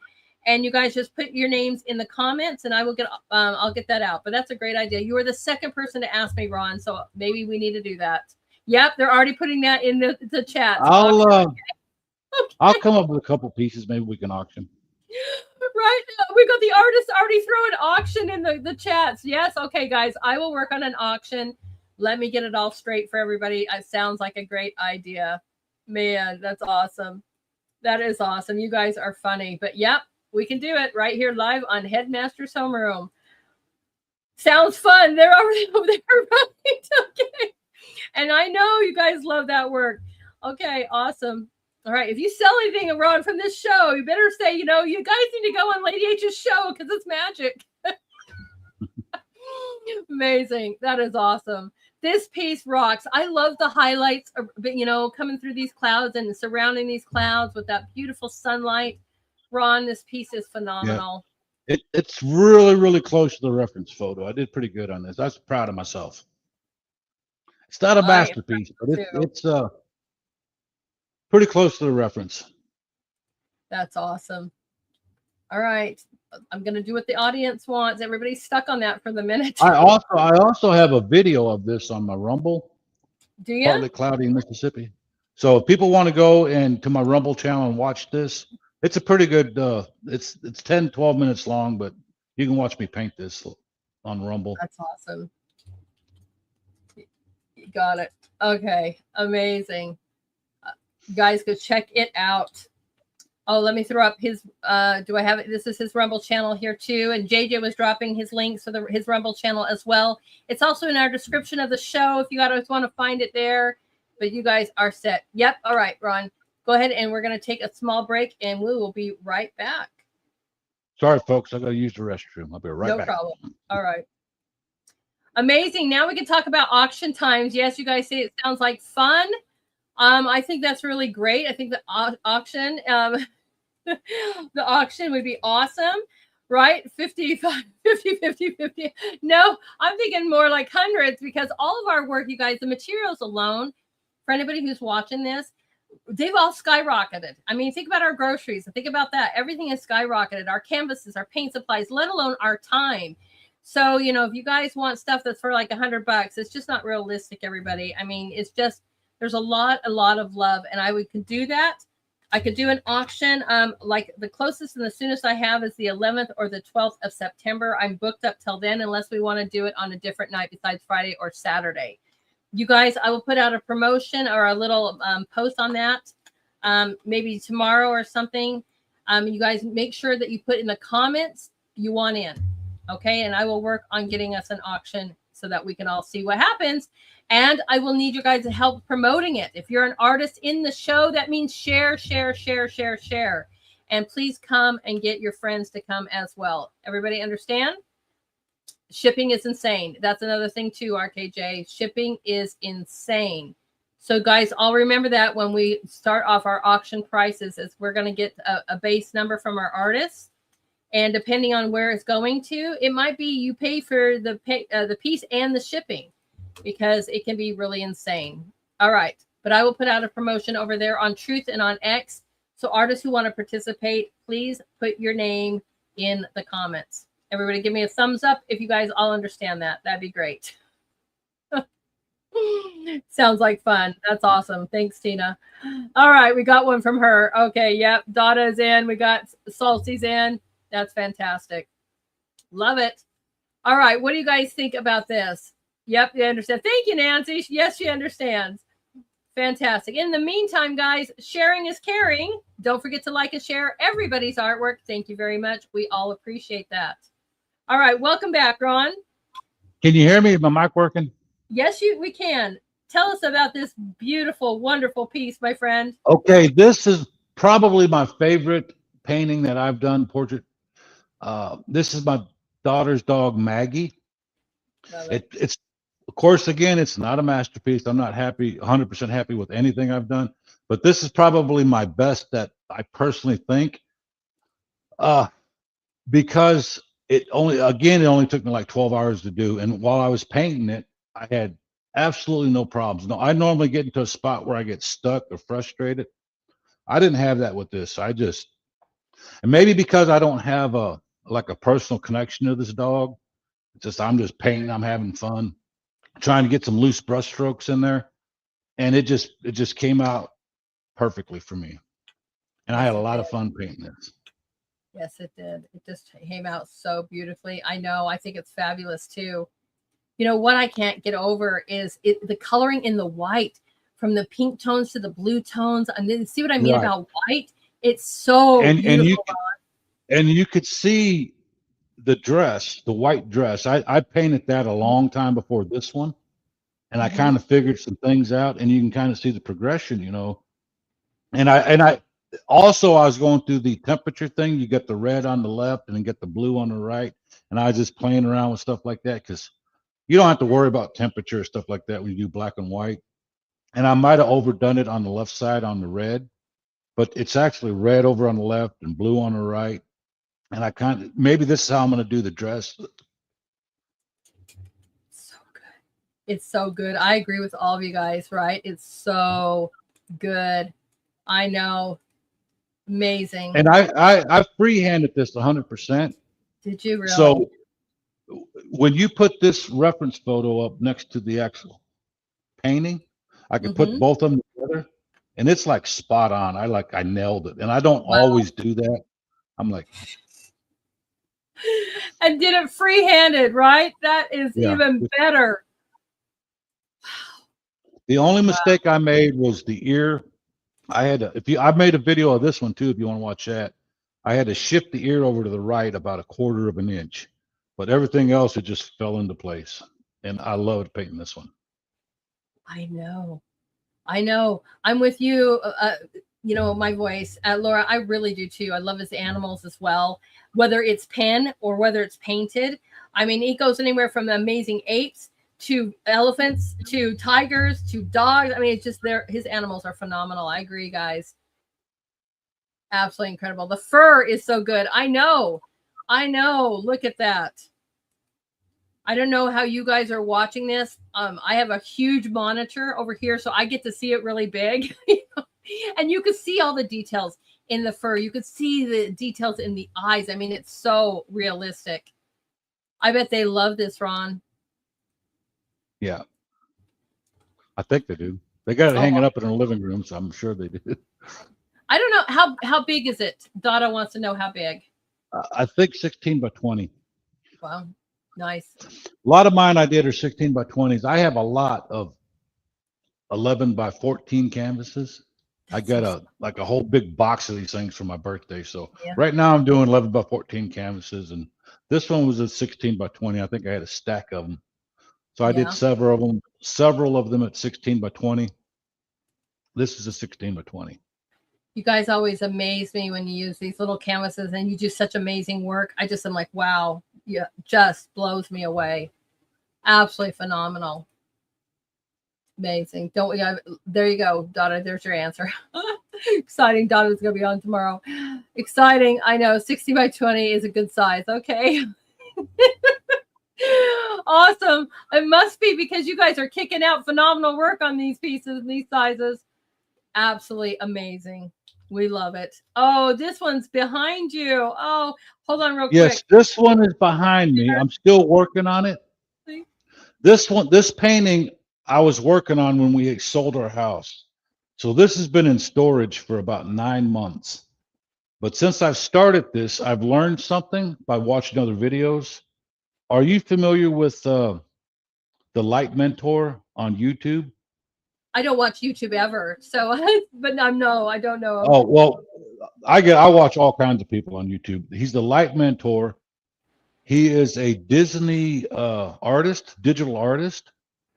And you guys just put your names in the comments, and I will I'll get that out. But that's a great idea. You were the second person to ask me, Ron, so maybe we need to do that. Yep, they're already putting that in the chat. I'll come up with a couple pieces. Maybe we can auction. Right. We got the artists already throwing auction in the chats. Yes. Okay, guys. I will work on an auction. Let me get it all straight for everybody. It sounds like a great idea. Man, that's awesome. That is awesome. You guys are funny. But yep, we can do it right here live on Headmaster's Homeroom. Sounds fun. They're already over there. Right? Okay. And I know you guys love that work. Okay, awesome. All right. If you sell anything, Ron, from this show, you better say, you guys need to go on Lady H's show because it's magic. Amazing. That is awesome. This piece rocks. I love the highlights, coming through these clouds and surrounding these clouds with that beautiful sunlight. Ron, this piece is phenomenal. Yeah. It's really, really close to the reference photo. I did pretty good on this. I was proud of myself. It's not a masterpiece, but it's pretty close to the reference. That's awesome. All right. I'm going to do what the audience wants. Everybody's stuck on that for the minute. I also have a video of this on my Rumble. Do you? Partly Cloudy in Mississippi. So if people want to go to my Rumble channel and watch this, it's a pretty good, it's 10, 12 minutes long, but you can watch me paint this on Rumble. That's awesome. You got it. Okay. Amazing. Guys, go check it out. Oh, let me throw up his, do I have it? This is his Rumble channel here too. And JJ was dropping his links for his Rumble channel as well. It's also in our description of the show if you guys want to find it there. But you guys are set. Yep. All right, Ron. Go ahead and we're going to take a small break and we will be right back. Sorry, folks. I got to use the restroom. I'll be right back. No problem. All right. Amazing. Now we can talk about auction times. Yes, you guys say it sounds like fun. I think that's really great. I think the auction, the auction would be awesome, right? 50. No, I'm thinking more like hundreds because all of our work, you guys, the materials alone, for anybody who's watching this, they've all skyrocketed. I mean, think about our groceries and think about that. Everything is skyrocketed. Our canvases, our paint supplies, let alone our time. So, you know, if you guys want stuff that's for like $100, it's just not realistic, everybody. I mean, it's just, there's a lot of love, and I could do that. I could do an auction. Like the closest and the soonest I have is the 11th or the 12th of September. I'm booked up till then, unless we want to do it on a different night besides Friday or Saturday. You guys, I will put out a promotion or a little post on that, maybe tomorrow or something. You guys make sure that you put in the comments you want in, okay? And I will work on getting us an auction so that we can all see what happens. And I will need you guys to help promoting it. If you're an artist in the show, that means share. And please come and get your friends to come as well. Everybody understand? Shipping is insane. That's another thing too, RKJ. Shipping is insane. So guys, I'll remember that when we start off our auction prices, is we're going to get a base number from our artists. And depending on where it's going to, it might be you pay for the piece and the shipping, because it can be really insane. All right. But I will put out a promotion over there on Truth and on X. So artists who want to participate, please put your name in the comments. Everybody give me a thumbs up if you guys all understand that. That'd be great. Sounds like fun. That's awesome. Thanks, Tina. All right. We got one from her. Okay. Yep. Dada's in. We got Salty's in. That's fantastic. Love it. All right. What do you guys think about this? Yep, you understand. Thank you, Nancy. Yes, she understands. Fantastic. In the meantime, guys, sharing is caring. Don't forget to like and share everybody's artwork. Thank you very much. We all appreciate that. All right. Welcome back, Ron. Can you hear me? Is my mic working? Yes, we can. Tell us about this beautiful, wonderful piece, my friend. Okay. This is probably my favorite painting that I've done, portrait. This is my daughter's dog, Maggie. It's, of course, again, it's not a masterpiece. I'm not 100% happy with anything I've done, but this is probably my best that I personally think, because it only took me like 12 hours to do. And while I was painting it, I had absolutely no problems. No, I normally get into a spot where I get stuck or frustrated. I didn't have that with this. And maybe because I don't have a personal connection to this dog, I'm just painting, I'm having fun, trying to get some loose brush strokes in there. And it just came out perfectly for me. And I had a lot of fun painting this. Yes, it did. It just came out so beautifully. I know. I think it's fabulous too. You know what I can't get over is the coloring in the white, from the pink tones to the blue tones. And then see what I mean about white? It's so beautiful. And you could see the dress, the white dress. I painted that a long time before this one. And I kind of figured some things out, and you can kind of see the progression, you know. And I also, I was going through the temperature thing. You get the red on the left and then get the blue on the right. And I was just playing around with stuff like that, because you don't have to worry about temperature or stuff like that when you do black and white. And I might have overdone it on the left side on the red, but it's actually red over on the left and blue on the right. And maybe this is how I'm going to do the dress. So good. It's so good. I agree with all of you guys, right? It's so good. I know. Amazing. And I freehanded this 100%. Did you really? So when you put this reference photo up next to the actual painting, I could put both of them together, and it's like spot on. I nailed it. And I don't always do that. I'm like, and did it free-handed, right? That is even better. The only mistake I made was the ear. I made a video of this one too, if you want to watch that. I had to shift the ear over to the right about a quarter of an inch, but everything else, it just fell into place. And I loved painting this one. I know. I'm with you. You know, my voice, Laura, I really do too. I love his animals as well, whether it's pen or whether it's painted. I mean, it goes anywhere from the amazing apes to elephants to tigers to dogs. I mean, it's just his animals are phenomenal. I agree, guys. Absolutely incredible. The fur is so good. I know. Look at that. I don't know how you guys are watching this. I have a huge monitor over here, so I get to see it really big. And you can see all the details in the fur. You could see the details in the eyes. I mean, it's so realistic. I bet they love this, Ron. Yeah. I think they do. They got it hanging up in their living room, so I'm sure they do. I don't know. How big is it? Dada wants to know how big. I think 16 by 20. Wow. Nice. A lot of mine I did are 16 by 20s. I have a lot of 11 by 14 canvases. I got a whole big box of these things for my birthday. So right now I'm doing 11 by 14 canvases, and this one was a 16 by 20. I think I had a stack of them. So I did several of them at 16 by 20. This is a 16 by 20. You guys always amaze me when you use these little canvases and you do such amazing work. I just am like, wow, yeah, just blows me away. Absolutely phenomenal. Amazing. Don't we have, there you go, Donna, there's your answer. Exciting. Donna's going to be on tomorrow. Exciting. I know 60 by 20 is a good size. Okay. Awesome. It must be because you guys are kicking out phenomenal work on these pieces and these sizes. Absolutely amazing. We love it. Oh, this one's behind you. Oh, hold on real quick. Yes, this one is behind me. I'm still working on it. This painting I was working on when we sold our house. So this has been in storage for about 9 months. But since I've started this, I've learned something by watching other videos. Are you familiar with the Light Mentor on YouTube? I don't watch YouTube ever, so but I don't know. Oh well, I watch all kinds of people on YouTube. He's the Light Mentor. He is a Disney artist, digital artist.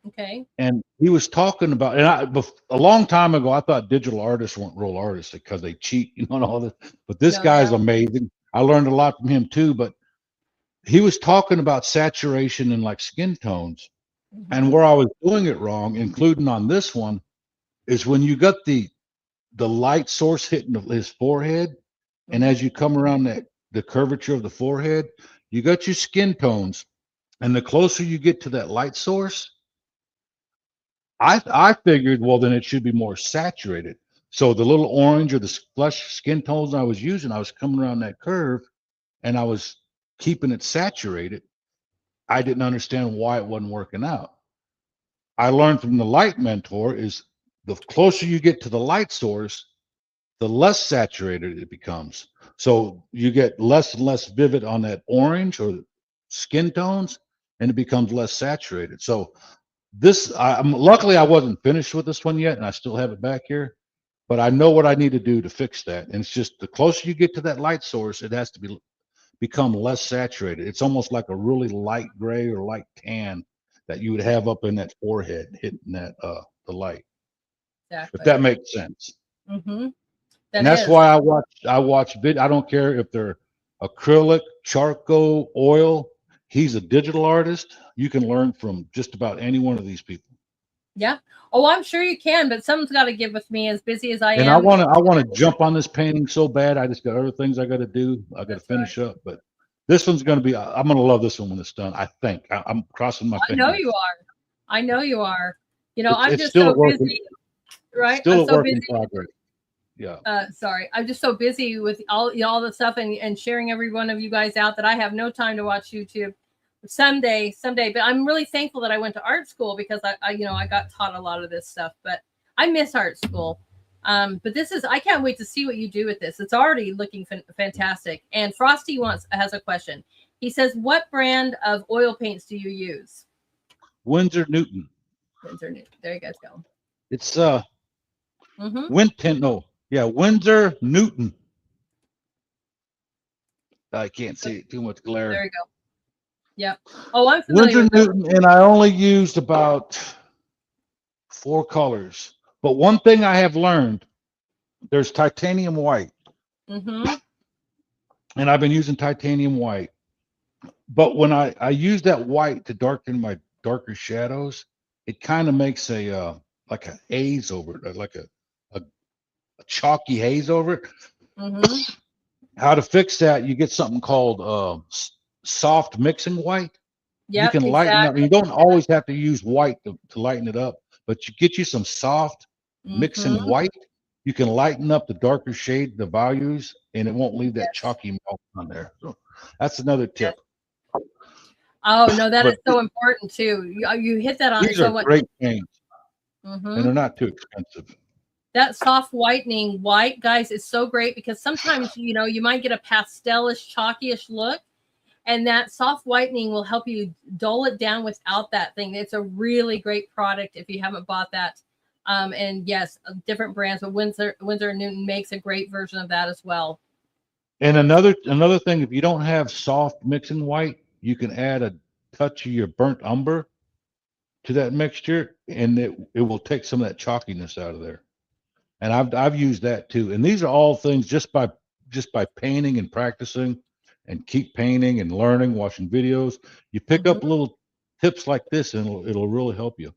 Okay. And he was talking about, and a long time ago, I thought digital artists weren't real artists because they cheat, you know, and all this. But this guy's amazing. I learned a lot from him too. But he was talking about saturation and like skin tones. And where I was doing it wrong, including on this one, is when you got the light source hitting his forehead, and as you come around the curvature of the forehead, you got your skin tones, and the closer you get to that light source, I figured, well, then it should be more saturated. So the little orange or the flesh skin tones I was using, I was coming around that curve, and I was keeping it saturated. I didn't understand why it wasn't working out. I learned from the Light Mentor is the closer you get to the light source, the less saturated it becomes. So you get less and less vivid on that orange or skin tones, and it becomes less saturated. So luckily I wasn't finished with this one yet, and I still have it back here, but I know what I need to do to fix that. And it's just the closer you get to that light source, it has to become less saturated. It's almost like a really light gray or light tan that you would have up in that forehead hitting that the light. Exactly. If that makes sense. Mm-hmm. And that's why I watch video. I don't care if they're acrylic, charcoal, oil. He's a digital artist. You can learn from just about any one of these people. Yeah. Oh, I'm sure you can, but someone's got to give with me, as busy as I am. And I want to jump on this painting so bad. I just got other things I got to do. I got to finish up, but this one's going to be, I'm going to love this one when it's done. I think I'm crossing my fingers. I know you are. I know you are. You know, I'm just so busy, right? Still a work in progress. Yeah. Sorry. I'm just so busy with all the stuff and sharing every one of you guys out that I have no time to watch YouTube. Someday, but I'm really thankful that I went to art school because I got taught a lot of this stuff, but I miss art school. But I can't wait to see what you do with this. It's already looking fantastic. And Frosty has a question. He says, what brand of oil paints do you use? Winsor Newton. Winsor Newton. There you guys go. It's Windsor Newton. I can't see it, too much glare. There you go. Yep. Oh, I'm familiar Windsor with that. Newton, and I only used about 4 colors. But one thing I have learned, there's titanium white, Mm-hmm. and I've been using titanium white. But when I use that white to darken my darker shadows, it kind of makes a like a haze over it, like a chalky haze over it. Mm-hmm. How to fix that? You get something called soft mixing white. You Yep, can lighten up. exactly. You don't always have to use white to lighten it up, but you get you some soft mixing Mm-hmm. white. You can lighten up the darker shade, the values, and it won't leave that Yes. chalky melt on there. So that's another Yes. tip. Oh no, that is But so important too. You hit that on these so are much. great paints, Mm-hmm. and they're not too expensive. That soft whitening white, guys, is so great because sometimes you might get a pastelish, chalkyish look, and that soft whitening will help you dull it down without that thing. It's a really great product if you haven't bought that. And yes, different brands, but Windsor Newton makes a great version of that as well. And another thing, if you don't have soft mixing white, you can add a touch of your burnt umber to that mixture, and it will take some of that chalkiness out of there. And I've used that too. And these are all things just by painting and practicing, and keep painting and learning, watching videos. You pick Mm-hmm. up little tips like this, and it'll really help you.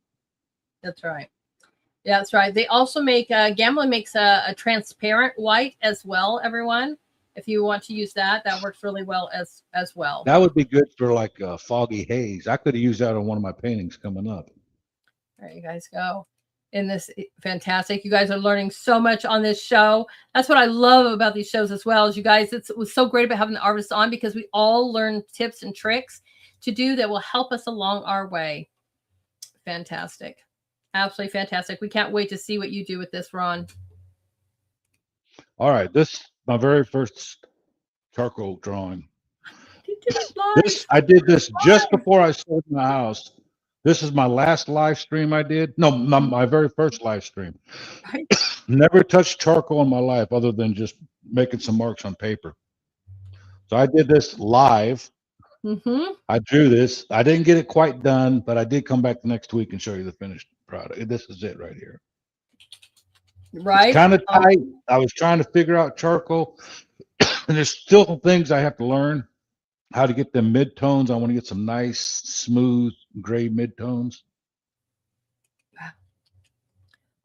That's right. Yeah, that's right. They also make Gamma makes a transparent white as well. Everyone, if you want to use that, that works really well as well. That would be good for like a foggy haze. I could have used that on one of my paintings coming up. There you guys go. In this fantastic, you guys are learning so much on this show. That's what I love about these shows as well. As you guys, it was so great about having the artists on because we all learn tips and tricks to do that will help us along our way. Fantastic. Absolutely fantastic. We can't wait to see what you do with this, Ron. All right, this my very first charcoal drawing. You did it live. I did this just before I sold my house. This is my last live stream I did. No, my very first live stream. Right. Never touched charcoal in my life other than just making some marks on paper. So I did this live. Mm-hmm. I drew this. I didn't get it quite done, but I did come back the next week and show you the finished product. This is it right here. Right. It's kind of tight. I was trying to figure out charcoal, and there's still things I have to learn. How to get them midtones. I want to get some nice, smooth, gray midtones.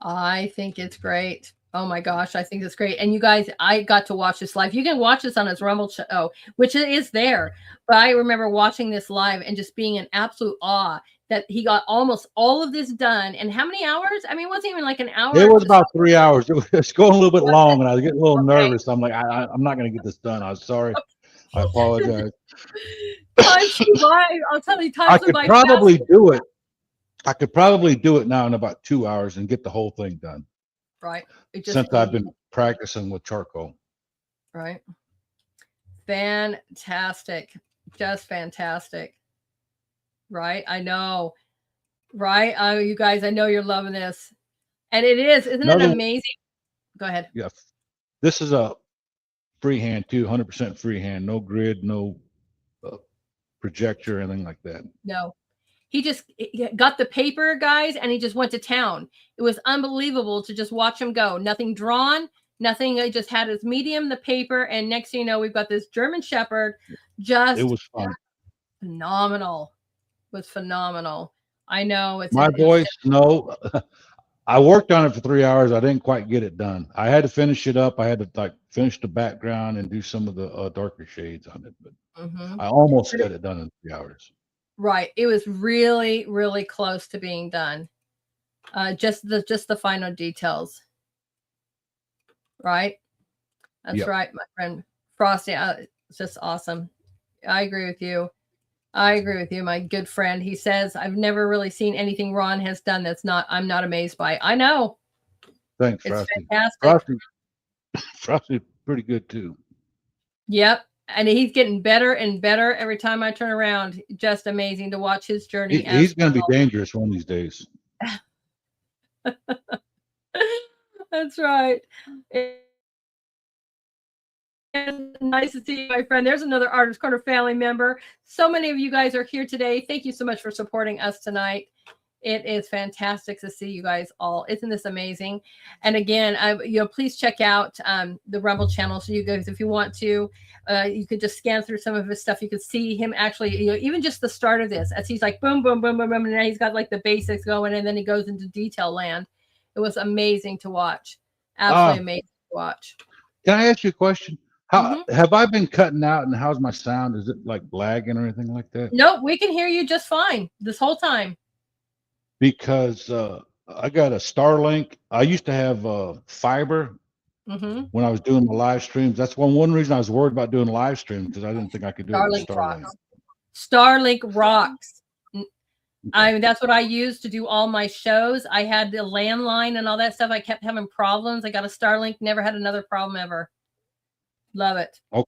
I think it's great. Oh my gosh, I think it's great. And you guys, I got to watch this live. You can watch this on his Rumble show, which is there. But I remember watching this live and just being in absolute awe that he got almost all of this done. And how many hours? I mean, it wasn't even like an hour. It was about 3 hours. It was going a little bit long, and I was getting a little Okay. nervous. I'm like, I'm not going to get this done. I'm sorry. I apologize. Time flew by. I'll tell you, time I flew could by probably fast. do it. I could probably do it now in about 2 hours and get the whole thing done. Right. Since I've been practicing with charcoal. Right. Fantastic. Just fantastic. Right. I know. Right. You guys, I know you're loving this. And it is. Isn't it amazing? Go ahead. Yeah. This is a freehand too, 100% freehand. No grid, no projector, anything like that. No. He just got the paper, guys, and he just went to town. It was unbelievable to just watch him go. Nothing drawn, nothing. He just had his medium, the paper, and next thing you know, we've got this German Shepherd. It was fun. Phenomenal. It was phenomenal. I know. It's my voice. No, I worked on it for 3 hours. I didn't quite get it done. I had to finish it up. I had to finish the background and do some of the darker shades on it, but I almost got it done in 3 hours. Right. It was really, really close to being done. Just the final details. Right. That's right, my friend Frosty. It's just awesome. I agree with you. I agree with you, my good friend. He says, I've never really seen anything Ron has done I'm not amazed by. I know. Thanks, it's Frosty. Fantastic. Frosty's pretty good too. Yep. And he's getting better and better every time I turn around. Just amazing to watch his journey. He's going to be dangerous one of these days. That's right. And nice to see you, my friend. There's another Artist Corner family member. So many of you guys are here today. Thank you so much for supporting us tonight. It is fantastic to see you guys all. Isn't this amazing? And again, please check out the Rumble channel. So you guys, if you want to, you could just scan through some of his stuff. You could see him actually, even just the start of this, as he's like boom, boom, boom, boom, boom, and now he's got like the basics going, and then he goes into detail land. It was amazing to watch. Absolutely amazing to watch. Can I ask you a question? How have I been cutting out, and how's my sound? Is it like lagging or anything like that? Nope, we can hear you just fine this whole time. Because I got a Starlink. I used to have fiber when I was doing the live streams. That's one reason I was worried about doing live streams, because I didn't think I could do it with Starlink. Starlink rocks. That's what I used to do all my shows. I had the landline and all that stuff. I kept having problems. I got a Starlink, never had another problem ever. Love it. Okay.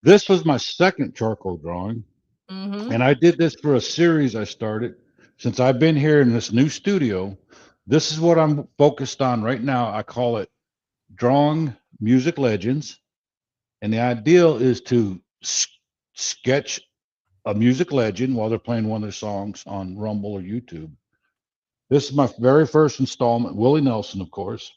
This was my second charcoal drawing. And I did this for a series I started. Since I've been here in this new studio, this is what I'm focused on right now. I call it Drawing Music Legends. And the ideal is to sketch a music legend while they're playing one of their songs on Rumble or YouTube. This is my very first installment, Willie Nelson, of course.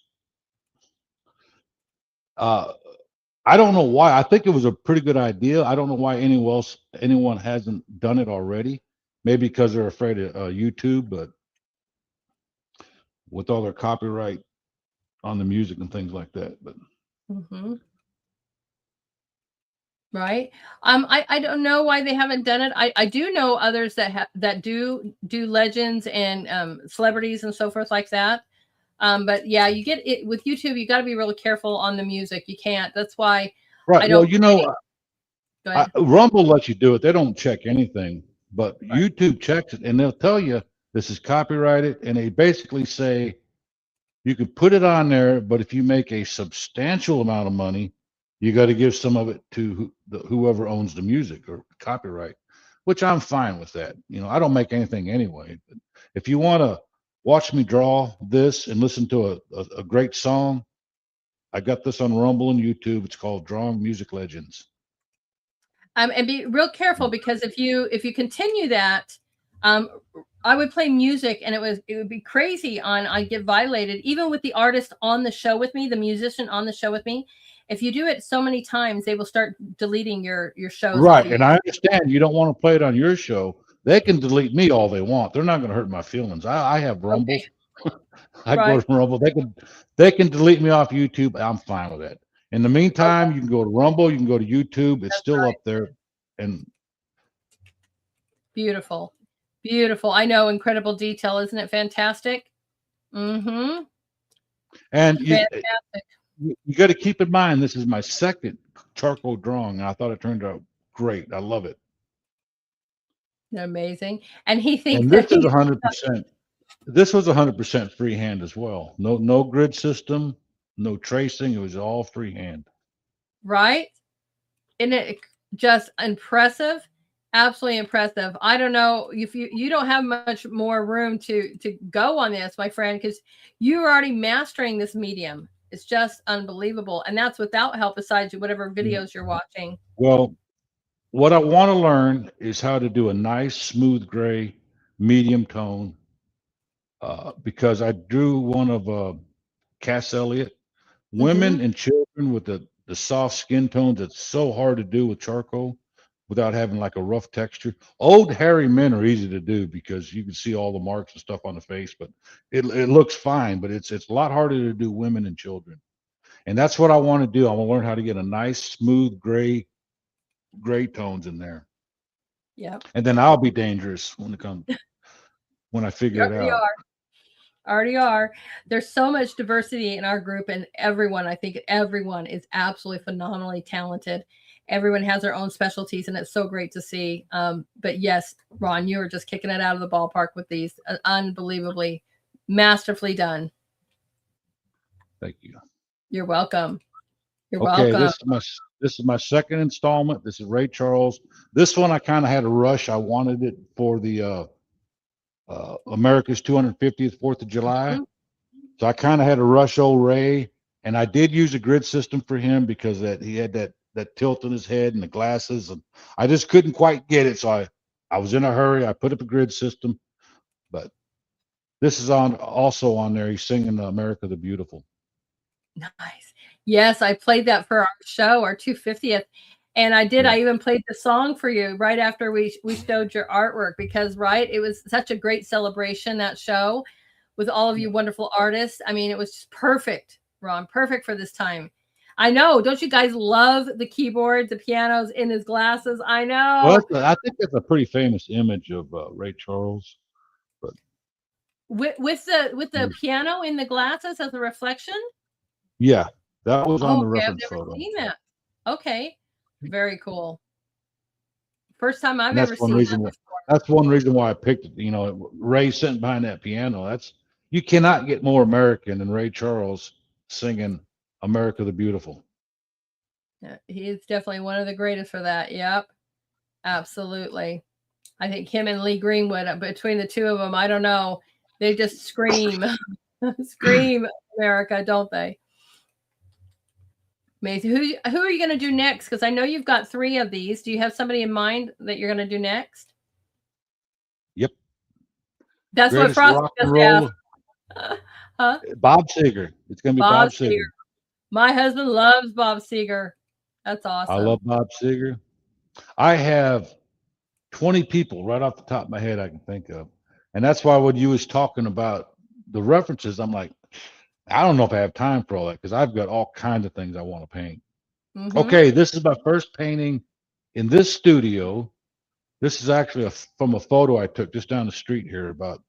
I don't know why. I think it was a pretty good idea. I don't know why anyone hasn't done it already. Maybe because they're afraid of YouTube, but with all their copyright on the music and things like that. But right. I don't know why they haven't done it. I do know others that do legends and celebrities and so forth like that. But yeah, you get it with YouTube. You got to be really careful on the music. You can't. That's why. Right. Well, Rumble lets you do it. They don't check anything, but YouTube checks it, and they'll tell you this is copyrighted, and they basically say you can put it on there, but if you make a substantial amount of money, you got to give some of it to whoever owns the music or copyright, which I'm fine with that. I don't make anything anyway. But if you want to watch me draw this and listen to a great song, I got this on Rumble and YouTube. It's called Drawing Music Legends. And be real careful, because if you continue that, I would play music and it would be crazy I'd get violated, even with the artist on the show with me, the musician on the show with me. If you do it so many times, they will start deleting your shows. Right. And I understand you don't want to play it on your show. They can delete me all they want. They're not going to hurt my feelings. I have Rumble. Okay. I go to Rumble. They can delete me off YouTube. I'm fine with that. In the meantime, you can go to Rumble. You can go to YouTube. It's still up there. And beautiful. Beautiful. I know. Incredible detail. Isn't it fantastic? And you got to keep in mind, this is my second charcoal drawing. And I thought it turned out great. I love it. Amazing. And he thinks and this is 100%. This was 100% freehand as well. No grid system, no tracing. It was all freehand. Right? Isn't it just impressive? Absolutely impressive. I don't know if you don't have much more room to go on this, my friend, because you're already mastering this medium. It's just unbelievable. And that's without help besides whatever videos you're watching. Well, what I want to learn is how to do a nice smooth gray medium tone, because I drew one of Cass Elliot, women and children with the soft skin tones. It's so hard to do with charcoal without having like a rough texture. Old hairy men are easy to do because you can see all the marks and stuff on the face, but it looks fine, but it's a lot harder to do women and children. And that's what I want to do. I want to learn how to get a nice smooth gray tones in there. Yeah. And then I'll be dangerous when I figure it out. Already are. There's so much diversity in our group, and I think everyone is absolutely phenomenally talented. Everyone has their own specialties, and it's so great to see. But yes, Ron, you are just kicking it out of the ballpark with these. Unbelievably, masterfully done. Thank you. You're welcome. You're welcome. This is my second installment. This is Ray Charles. This one I kind of had a rush. I wanted it for the America's 250th 4th of July. So I kind of had to rush old Ray, and I did use a grid system for him because that he had that tilt in his head and the glasses, and I just couldn't quite get it. So I was in a hurry. I put up a grid system, but this is also on there. He's singing America the Beautiful. Nice. Yes, I played that for our show, our 250th. And I did. Yeah. I even played the song for you right after we showed your artwork because, right, it was such a great celebration, that show, with all of you wonderful artists. I mean, it was just perfect, Ron, perfect for this time. I know. Don't you guys love the keyboards, the pianos in his glasses? I know. Well, I think that's a pretty famous image of Ray Charles. But with the piano in the glasses as a reflection. Yeah, that was on the Okay, I've reference never photo. seen that. Okay, very cool. First time I've And that's ever one seen reason. that before. That's one reason why I picked it. You know, Ray sitting behind that piano. You cannot get more American than Ray Charles singing "America the Beautiful." Yeah, he is definitely one of the greatest for that. Yep, absolutely. I think him and Lee Greenwood, between the two of them, I don't know, they just scream, scream America, don't they? Amazing. Who are you going to do next? Because I know you've got 3 of these. Do you have somebody in mind that you're going to do next? Yep. That's Greatest what Frosty rock and just roll. asked. Huh? Bob Seger. It's gonna be Bob Seger. My husband loves Bob Seger. That's awesome. I love Bob Seger. I have 20 people right off the top of my head I can think of, and that's why when you was talking about the references, I'm like, I don't know if I have time for all that because I've got all kinds of things I want to paint. Mm-hmm. Okay, this is my first painting in this studio. This is actually from a photo I took just down the street here, about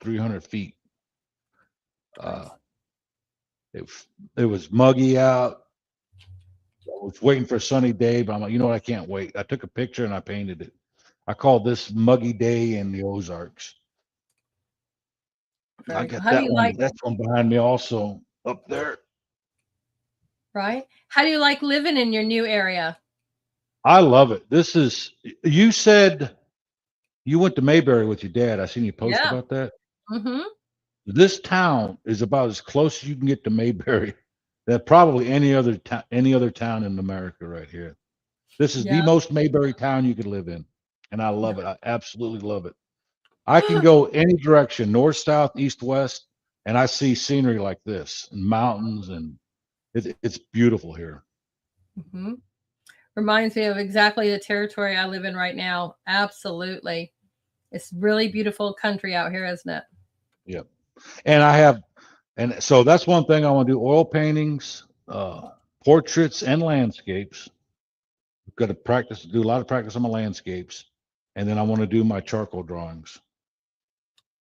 300 feet. Nice. It was muggy out. I was waiting for a sunny day, but I'm like, you know what? I can't wait. I took a picture and I painted it. I called this Muggy Day in the Ozarks. I got that one. That's one behind me also up there. Right. How do you like living in your new area? I love it. You said you went to Mayberry with your dad. I seen you post about that. Mm-hmm. This town is about as close as you can get to Mayberry than probably any other town in America right here. This is the most Mayberry town you could live in, and I love it. I absolutely love it. I can go any direction, north, south, east, west, and I see scenery like this, and mountains, and it's beautiful here. Mm-hmm. Reminds me of exactly the territory I live in right now. Absolutely. It's really beautiful country out here, isn't it? Yep. And so that's one thing I want to do: oil paintings, portraits, and landscapes. I've got to do a lot of practice on my landscapes, and then I want to do my charcoal drawings.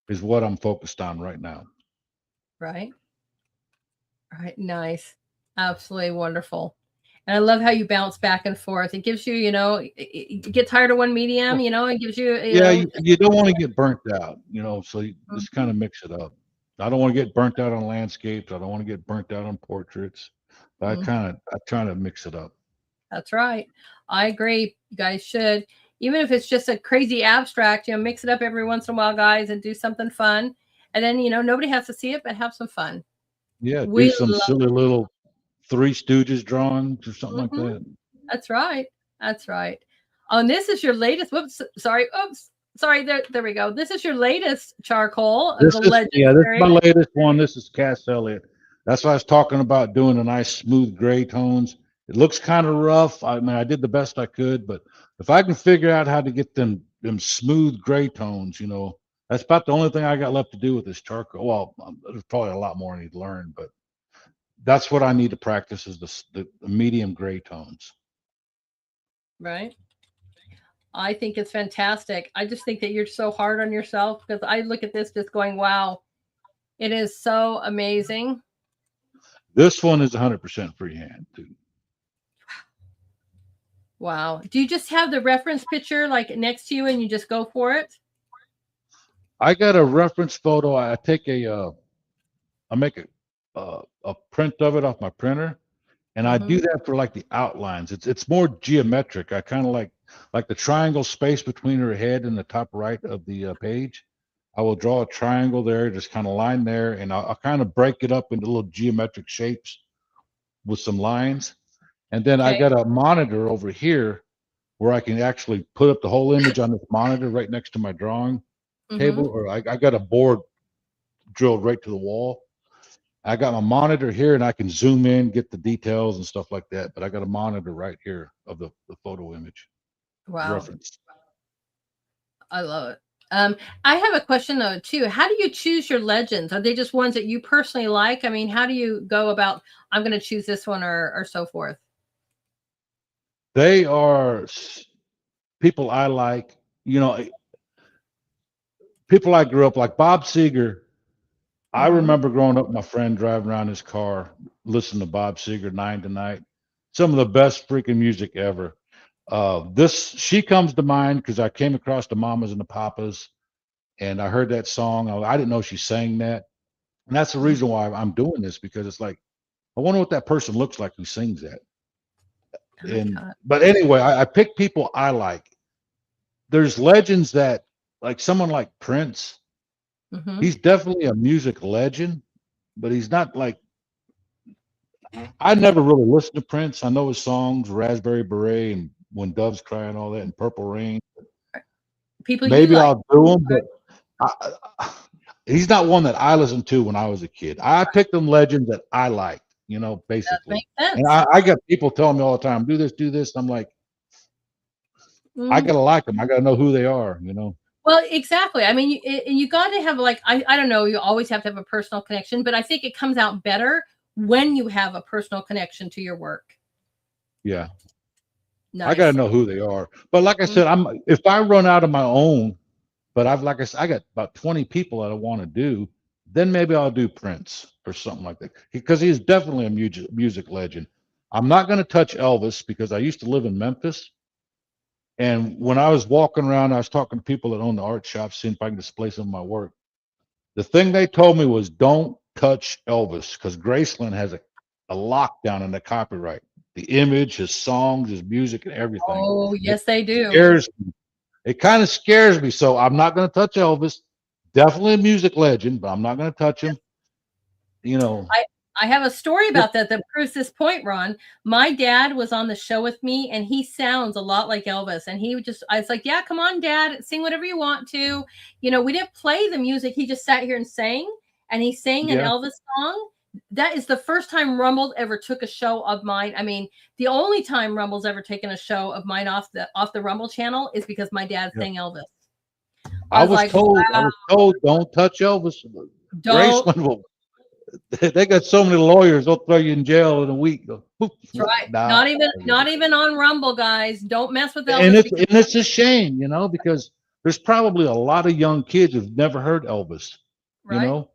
Is what I'm focused on right now. Right. Right. Nice. Absolutely wonderful. And I love how you bounce back and forth. It gives you, you get tired of one medium, it gives you. You don't want to get burnt out, so you just kind of mix it up. I don't want to get burnt out on landscapes. I don't want to get burnt out on portraits. I try to mix it up. That's right. I agree. You guys should, even if it's just a crazy abstract, mix it up every once in a while, guys, and do something fun. And then, nobody has to see it, but have some fun. Yeah, do some silly little Three Stooges drawings or something like that. That's right. That's right. Oh, and this is your latest. Whoops. Sorry. Oops. Sorry. There we go. This is your latest charcoal. This is my latest one. This is Cass Elliot. That's what I was talking about, doing a nice smooth gray tones. It looks kind of rough. I mean, I did the best I could, but if I can figure out how to get them smooth gray tones, that's about the only thing I got left to do with this charcoal. Well, there's probably a lot more I need to learn, but that's what I need to practice is the medium gray tones. Right. I think it's fantastic. I just think that you're so hard on yourself because I look at this just going, wow, it is so amazing. This one is 100% freehand too. Wow. Do you just have the reference picture like next to you and you just go for it? I got a reference photo. I make a print of it off my printer, and I do that for like the outlines. It's more geometric. I kind of like the triangle space between her head and the top right of the page. I will draw a triangle there, just kind of line there, and I'll kind of break it up into little geometric shapes with some lines. And then I Okay. got a monitor over here where I can actually put up the whole image on this monitor right next to my drawing table, or I got a board drilled right to the wall. I got my monitor here, and I can zoom in, get the details and stuff like that. But I got a monitor right here of the photo image Wow. reference. I love it. I have a question though too. How do you choose your legends? Are they just ones that you personally like? I mean, how do you go about, I'm going to choose this one or so forth? They are people I like, you know, people I grew up like Bob Seger. I remember growing up, my friend driving around his car, listening to Bob Seger 9 to Night. Some of the best freaking music ever. She comes to mind because I came across the Mamas and the Papas, and I heard that song. I didn't know she sang that, and that's the reason why I'm doing this, because it's like I wonder what that person looks like who sings that. But anyway, I pick people I like. There's legends that, like someone like Prince. He's definitely a music legend, but he's not like, I never really listened to Prince. I know his songs, Raspberry Beret and When Doves Cry and all that, and Purple Rain. People you Maybe like. I'll do him, but he's not one that I listened to when I was a kid. I picked them legends that I liked, you know, basically. And I got people telling me all the time, do this. I'm like, I gotta like them. I gotta know who they are, you know. Well, exactly. I mean, you got to have like, I don't know, you always have to have a personal connection, but I think it comes out better when you have a personal connection to your work. Yeah. Nice. I got to know who they are. But like I said, if I run out of my own, but like I said, I got about 20 people that I want to do, then maybe I'll do Prince or something like that, because he's definitely a music legend. I'm not going to touch Elvis because I used to live in Memphis. And when I was walking around, I was talking to people that own the art shops, seeing if I can display some of my work. The thing they told me was, don't touch Elvis, because Graceland has a lockdown on the copyright. The image, his songs, his music, and everything. Oh, yes, they do. It kind of scares me. So I'm not going to touch Elvis. Definitely a music legend, but I'm not going to touch him. You know, I have a story about that proves this point, Ron. My dad was on the show with me, and he sounds a lot like Elvis. And I was like, yeah, come on, Dad, sing whatever you want to. You know, we didn't play the music. He just sat here and sang, and he sang an Elvis song. That is the first time Rumble ever took a show of mine. I mean, the only time Rumble's ever taken a show of mine off the Rumble channel is because my dad sang Elvis. I was told, don't touch Elvis. Graceland they got so many lawyers, they'll throw you in jail in a week. That's right. Not even on Rumble, guys. Don't mess with Elvis. And it's a shame, you know, because there's probably a lot of young kids who've never heard Elvis. Right. You know,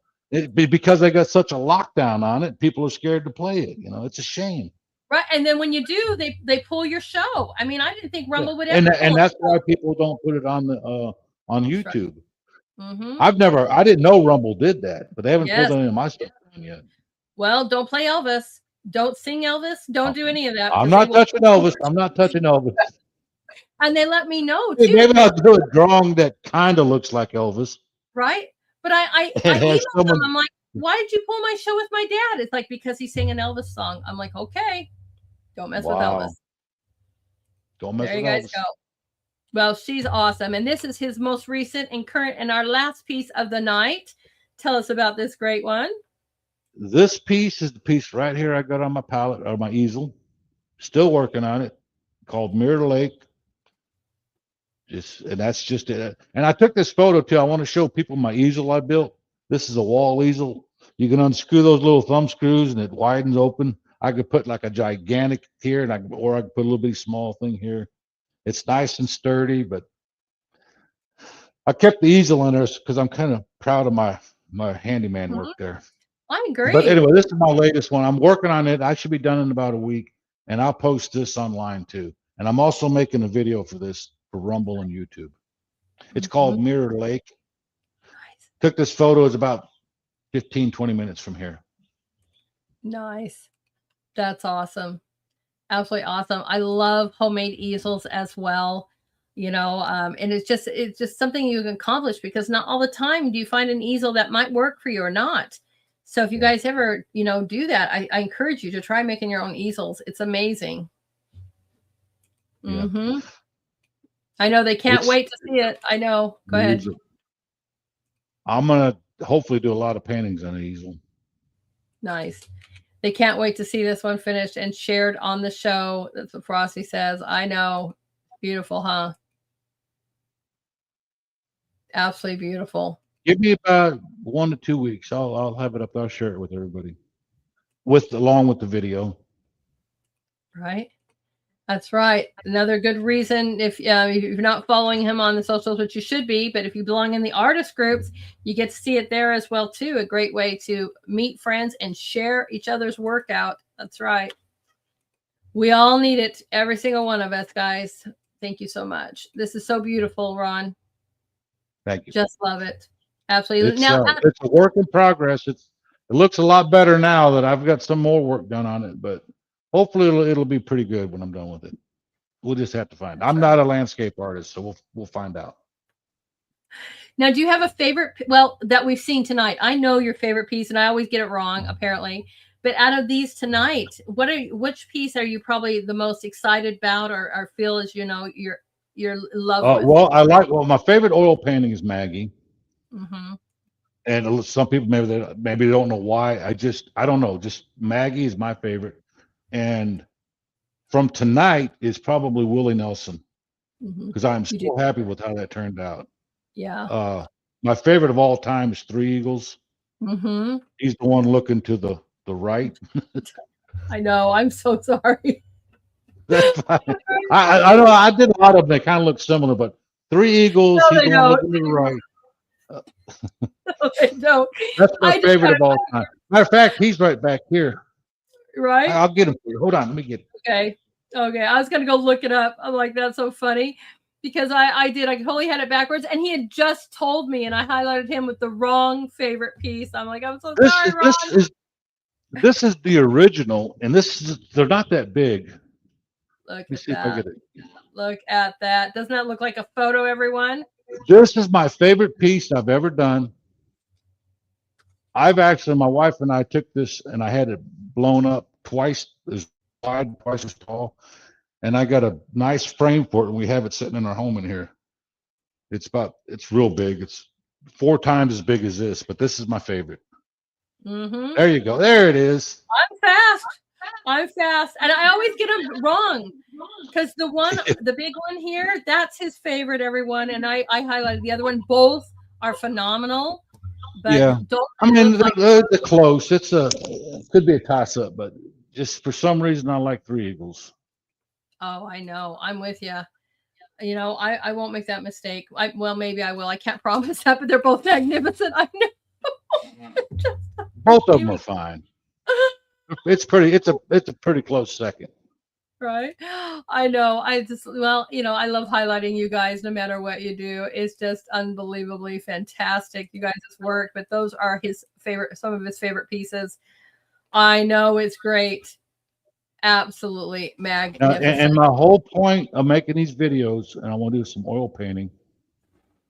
because they got such a lockdown on it, people are scared to play it. You know, it's a shame. Right, and then when you do, they pull your show. I mean, I didn't think Rumble would ever. And that's why people don't put it on YouTube. I didn't know Rumble did that, but they haven't pulled any of my stuff on yet. Well, don't play Elvis. Don't sing Elvis. Don't do any of that. I'm not touching Elvis. I'm not touching Elvis. And they let me know too. Maybe I'll do a drawing that kind of looks like Elvis. Right, but I emailed them. I'm like, why did you pull my show with my dad? It's like, because he sang an Elvis song. I'm like, okay, don't mess with Elvis. Don't mess with Elvis. There you guys go. Well, she's awesome. And this is his most recent and current and our last piece of the night. Tell us about this great one. This piece is the piece right here I got on my palette or my easel. Still working on it, called Mirror Lake. And that's just it. And I took this photo too. I want to show people my easel I built. This is a wall easel. You can unscrew those little thumb screws and it widens open. I could put like a gigantic here, or I could put a little bitty small thing here. It's nice and sturdy, but I kept the easel in there because I'm kind of proud of my handyman work there. I agree. But anyway, this is my latest one. I'm working on it. I should be done in about a week, and I'll post this online too. And I'm also making a video for this for Rumble and YouTube. It's called Mirror Lake. Nice. Took this photo. It's about 15, 20 minutes from here. Nice. That's awesome. Absolutely awesome. I love homemade easels as well. and it's just something you can accomplish, because not all the time do you find an easel that might work for you or not. So if you guys ever, do that, I encourage you to try making your own easels. It's amazing. Yeah. I know they can't wait to see it. I know. Go ahead. I'm going to hopefully do a lot of paintings on an easel. Nice. They can't wait to see this one finished and shared on the show. That's what Frosty says. I know. Beautiful, huh? Absolutely beautiful. Give me about 1 to 2 weeks. I'll have it up. I'll share it with everybody, along with the video. Right. That's right. Another good reason, if you're not following him on the socials, which you should be, but if you belong in the artist groups, you get to see it there as well too. A great way to meet friends and share each other's work out. That's right. We all need it. Every single one of us, guys. Thank you so much. This is so beautiful, Ron. Thank you. Just love it. Absolutely. It's a work in progress. It looks a lot better now that I've got some more work done on it, but hopefully it'll be pretty good when I'm done with it. We'll just have to find. I'm not a landscape artist, so we'll find out. Now, do you have a favorite? Well, that we've seen tonight. I know your favorite piece, and I always get it wrong, apparently. But out of these tonight, which piece are you probably the most excited about, or feel as you're in love with? Well, my favorite oil painting is Maggie. Mm-hmm. And some people maybe they don't know why. I don't know. Just Maggie is my favorite. And from tonight is probably Willie Nelson, because I'm so happy with how that turned out. Yeah. My favorite of all time is Three Eagles. Mm-hmm. He's the one looking to the right. I know. I'm so sorry. That's fine. I know I did a lot of them. They kind of look similar, but Three Eagles, he's the one looking to the right. No, they don't. That's my favorite of all time. Matter of fact, he's right back here. Right? I'll get him for you. Hold on, let me get him. Okay. I was gonna go look it up. I'm like, that's so funny, because I totally had it backwards, and he had just told me, and I highlighted him with the wrong favorite piece. I'm like, I'm so sorry, Ron. This is the original, and they're not that big. Let me see if I get it. Look at that. Doesn't that look like a photo, everyone? This is my favorite piece I've ever done. My wife and I took this, and I had it blown up twice as wide, twice as tall, and I got a nice frame for it, and we have it sitting in our home in here. It's real big. It's 4 times as big as this, but this is my favorite. Mm-hmm. There you go. There it is. I'm fast, and I always get them wrong, because the big one here, that's his favorite, everyone, and I highlighted the other one. Both are phenomenal, but they're close. It could be a toss-up, but just for some reason I like Three Eagles. Oh, I know. I'm with you. I won't make that mistake. Maybe I will. I can't promise that, but they're both magnificent. I know. Both of them are fine. It's a pretty close second. Right. I know. I love highlighting you guys no matter what you do. It's just unbelievably fantastic, you guys' work, but those are some of his favorite pieces. I know, it's great. Absolutely magnificent. And my whole point of making these videos, and I want to do some oil painting.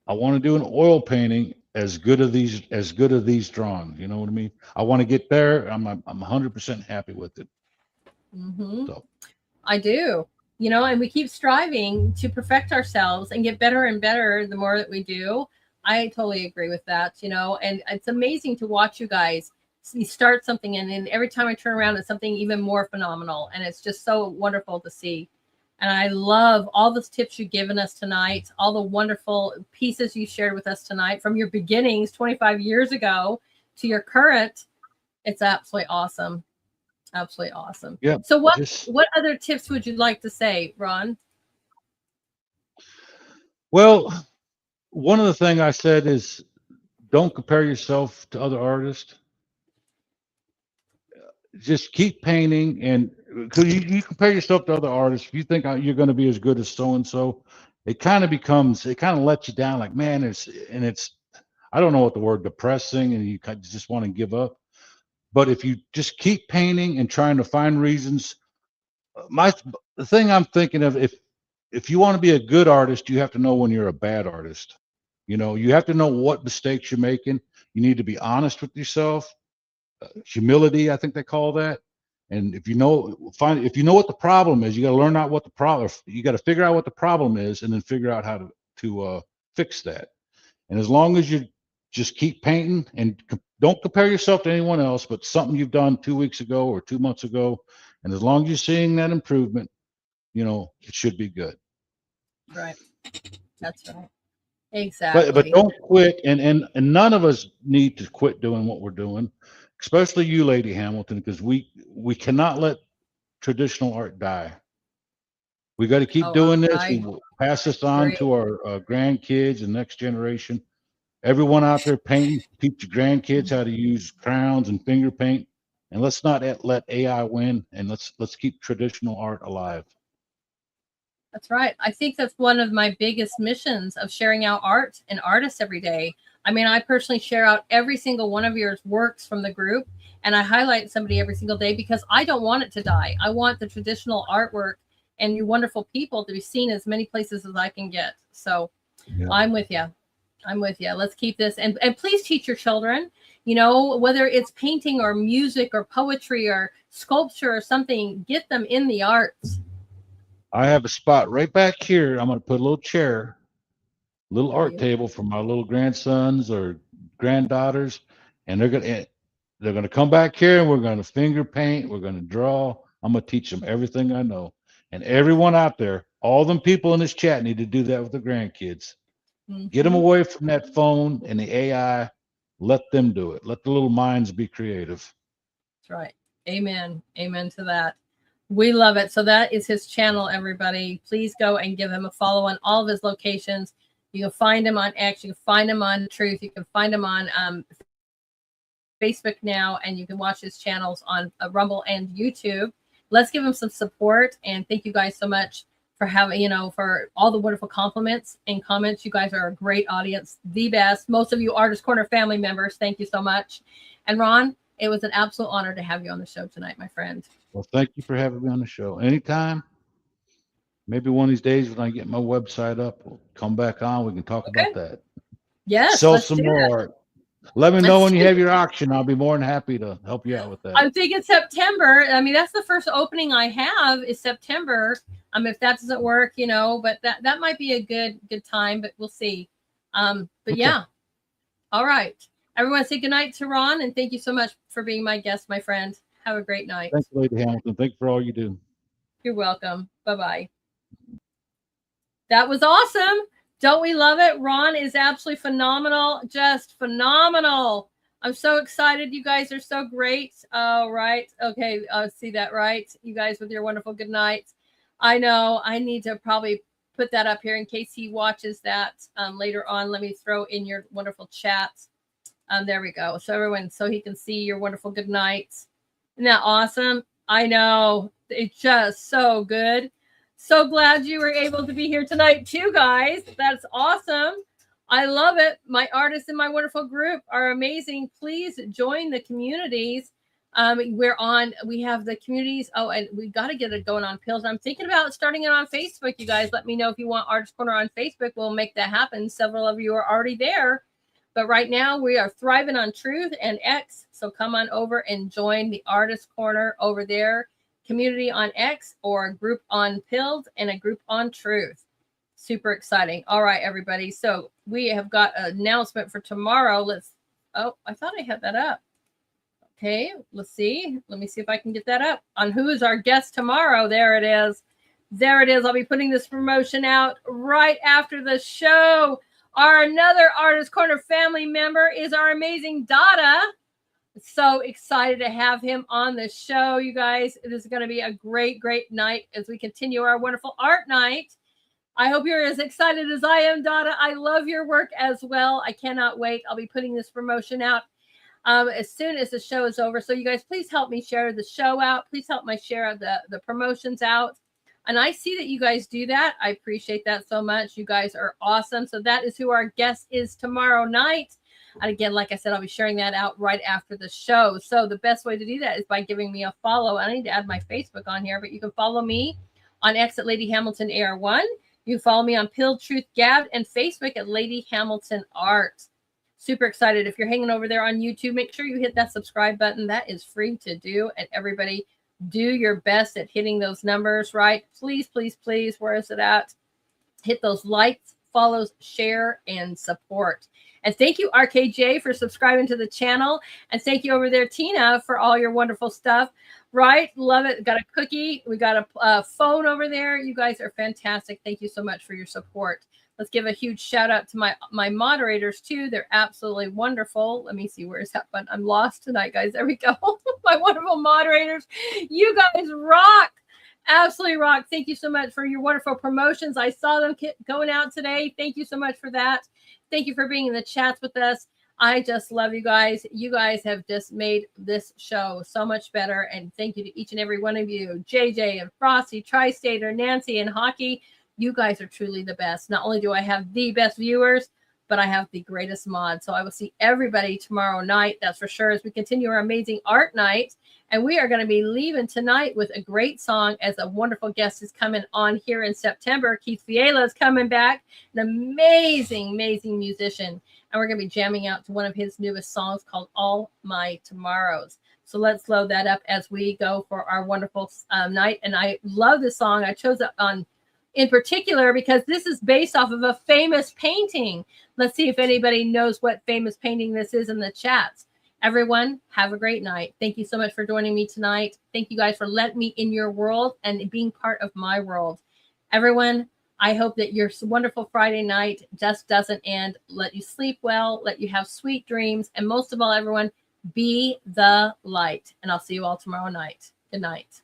I want to do an oil painting as good of these drawings. You know what I mean? I want to get there. I'm 100% happy with it. Mm-hmm. So. I do. And we keep striving to perfect ourselves and get better and better the more that we do. I totally agree with that. And it's amazing to watch you guys. You start something, and then every time I turn around, it's something even more phenomenal, and it's just so wonderful to see. And I love all the tips you've given us tonight, all the wonderful pieces you shared with us tonight, from your beginnings 25 years ago to your current. It's absolutely awesome. Absolutely awesome. Yeah. So what other tips would you like to say, Ron? Well, one of the things I said is, don't compare yourself to other artists. Just keep painting, and because you compare yourself to other artists, if you think you're going to be as good as so and so, it kind of lets you down. Like, man, it's I don't know what the word depressing, and you just want to give up. But if you just keep painting and trying to find reasons, the thing I'm thinking of, if if you want to be a good artist, you have to know when you're a bad artist. You know, you have to know what mistakes you're making. You need to be honest with yourself. Humility, I think they call that. And if you know, if you know what the problem is, you got to learn out what the problem. You got to figure out what the problem is, and then figure out how to fix that. And as long as you just keep painting and don't compare yourself to anyone else, but something you've done 2 weeks ago or 2 months ago, and as long as you're seeing that improvement, you know, it should be good. Right. That's right. Exactly. But don't quit, and none of us need to quit doing what we're doing, especially you, Lady Hamilton, because we cannot let traditional art die. We got to keep doing this. We will pass this on to our grandkids and next generation. Everyone out there painting, teach your grandkids how to use crowns and finger paint, and let's not let AI win. And let's keep traditional art alive. That's right. I think that's one of my biggest missions of sharing out art and artists every day. I mean, I personally share out every single one of your works from the group, and I highlight somebody every single day because I don't want it to die. I want the traditional artwork and you wonderful people to be seen as many places as I can get. So yeah. I'm with you. I'm with you. Let's keep this. And please teach your children, you know, whether it's painting or music or poetry or sculpture or something, get them in the arts. I have a spot right back here. I'm going to put a little chair, little art table for my little grandsons or granddaughters, and they're going to come back here and we're going to finger paint. We're going to draw. I'm going to teach them everything I know. And everyone out there, all them people in this chat need to do that with their grandkids. Mm-hmm. Get them away from that phone and the AI. Let them do it. Let the little minds be creative. That's right. Amen. Amen to that. We love it. So that is his channel, everybody. Please go and give him a follow on all of his locations. You can find him on X. You can find him on Truth. You can find him on Facebook now, and you can watch his channels on Rumble and YouTube. Let's give him some support. And thank you guys so much for having, you know, for all the wonderful compliments and comments. You guys are a great audience, the best. Most of you Artist Corner family members, thank you so much. And Ron, it was an absolute honor to have you on the show tonight, my friend. Well, thank you for having me on the show. Anytime. Maybe one of these days when I get my website up, we'll come back on. We can talk about that. Yes. Sell some more art. Let me know when you have your auction. I'll be more than happy to help you out with that. I'm thinking September. I mean, that's the first opening I have is September. If that doesn't work, you know, but that might be a good time, but we'll see. But okay. Yeah. All right. Everyone say goodnight to Ron, and thank you so much for being my guest, my friend. Have a great night. Thanks, Lady Hamilton. Thank you for all you do. You're welcome. Bye-bye. That was awesome. Don't we love it? Ron is absolutely phenomenal. Just phenomenal. I'm so excited. You guys are so great. All right. Okay. See that, right? You guys with your wonderful good nights. I know I need to probably put that up here in case he watches that later on. Let me throw in your wonderful chat. There we go. So everyone, so he can see your wonderful good nights. Isn't that awesome? I know. It's just so good. So glad you were able to be here tonight too, guys. That's awesome. I love it. My artists in my wonderful group are amazing. Please join the communities. We have the communities. Oh, and we got to get it going on Pills. I'm thinking about starting it on Facebook. You guys let me know if you want Artist Corner on Facebook. We'll make that happen. Several of you are already there. But right now we are thriving on Truth and X. So come on over and join the Artist Corner over there. Community on X, or a group on Pills and a group on Truth. Super exciting. All right, everybody. So we have got an announcement for tomorrow. I thought I had that up. Okay, let's see. Let me see if I can get that up on who is our guest tomorrow. There it is. There it is. I'll be putting this promotion out right after the show. Another Artist Corner family member is our amazing Dada. So excited to have him on the show, you guys. This is going to be a great night as we continue our wonderful art night. I hope you're as excited as I am, Dada. I love your work as well. I cannot wait. I'll be putting this promotion out as soon as the show is over. So you guys, please help me share the show out. Please help me share the promotions out. And I see that you guys do that. I appreciate that so much. You guys are awesome. So that is who our guest is tomorrow night. And again, like I said, I'll be sharing that out right after the show. So the best way to do that is by giving me a follow. I need to add my Facebook on here, but you can follow me on X at Lady Hamilton AR1. You can follow me on Pill Truth Gab and Facebook at Lady Hamilton Art. Super excited. If you're hanging over there on YouTube, make sure you hit that subscribe button. That is free to do. And everybody, do your best at hitting those numbers, right? Please, please, please. Where is it at? Hit those likes, follows, share, and support. And thank you, RKJ, for subscribing to the channel. And thank you over there, Tina, for all your wonderful stuff. Right? Love it. Got a cookie. We got a phone over there. You guys are fantastic. Thank you so much for your support. Let's give a huge shout out to my moderators, too. They're absolutely wonderful. Let me see. Where's that button? I'm lost tonight, guys. There we go. My wonderful moderators. You guys rock. Absolutely rock. Thank you so much for your wonderful promotions. I saw them going out today. Thank you so much for that. Thank you for being in the chats with us. I just love you guys. You guys have just made this show so much better. And thank you to each and every one of you. JJ and Frosty, Tri-Stater, Nancy, and Hockey. You guys are truly the best. Not only do I have the best viewers, but I have the greatest mods. So I will see everybody tomorrow night. That's for sure, as we continue our amazing art night. And we are going to be leaving tonight with a great song, as a wonderful guest is coming on here in September. Keith Fiala is coming back, an amazing, amazing musician. And we're going to be jamming out to one of his newest songs called All My Tomorrows. So let's load that up as we go for our wonderful night. And I love this song. I chose it in particular because this is based off of a famous painting. Let's see if anybody knows what famous painting this is in the chats. Everyone, have a great night. Thank you so much for joining me tonight. Thank you guys for letting me in your world and being part of my world. Everyone, I hope that your wonderful Friday night just doesn't end. Let you sleep well, let you have sweet dreams, and most of all, everyone, be the light. And I'll see you all tomorrow night. Good night.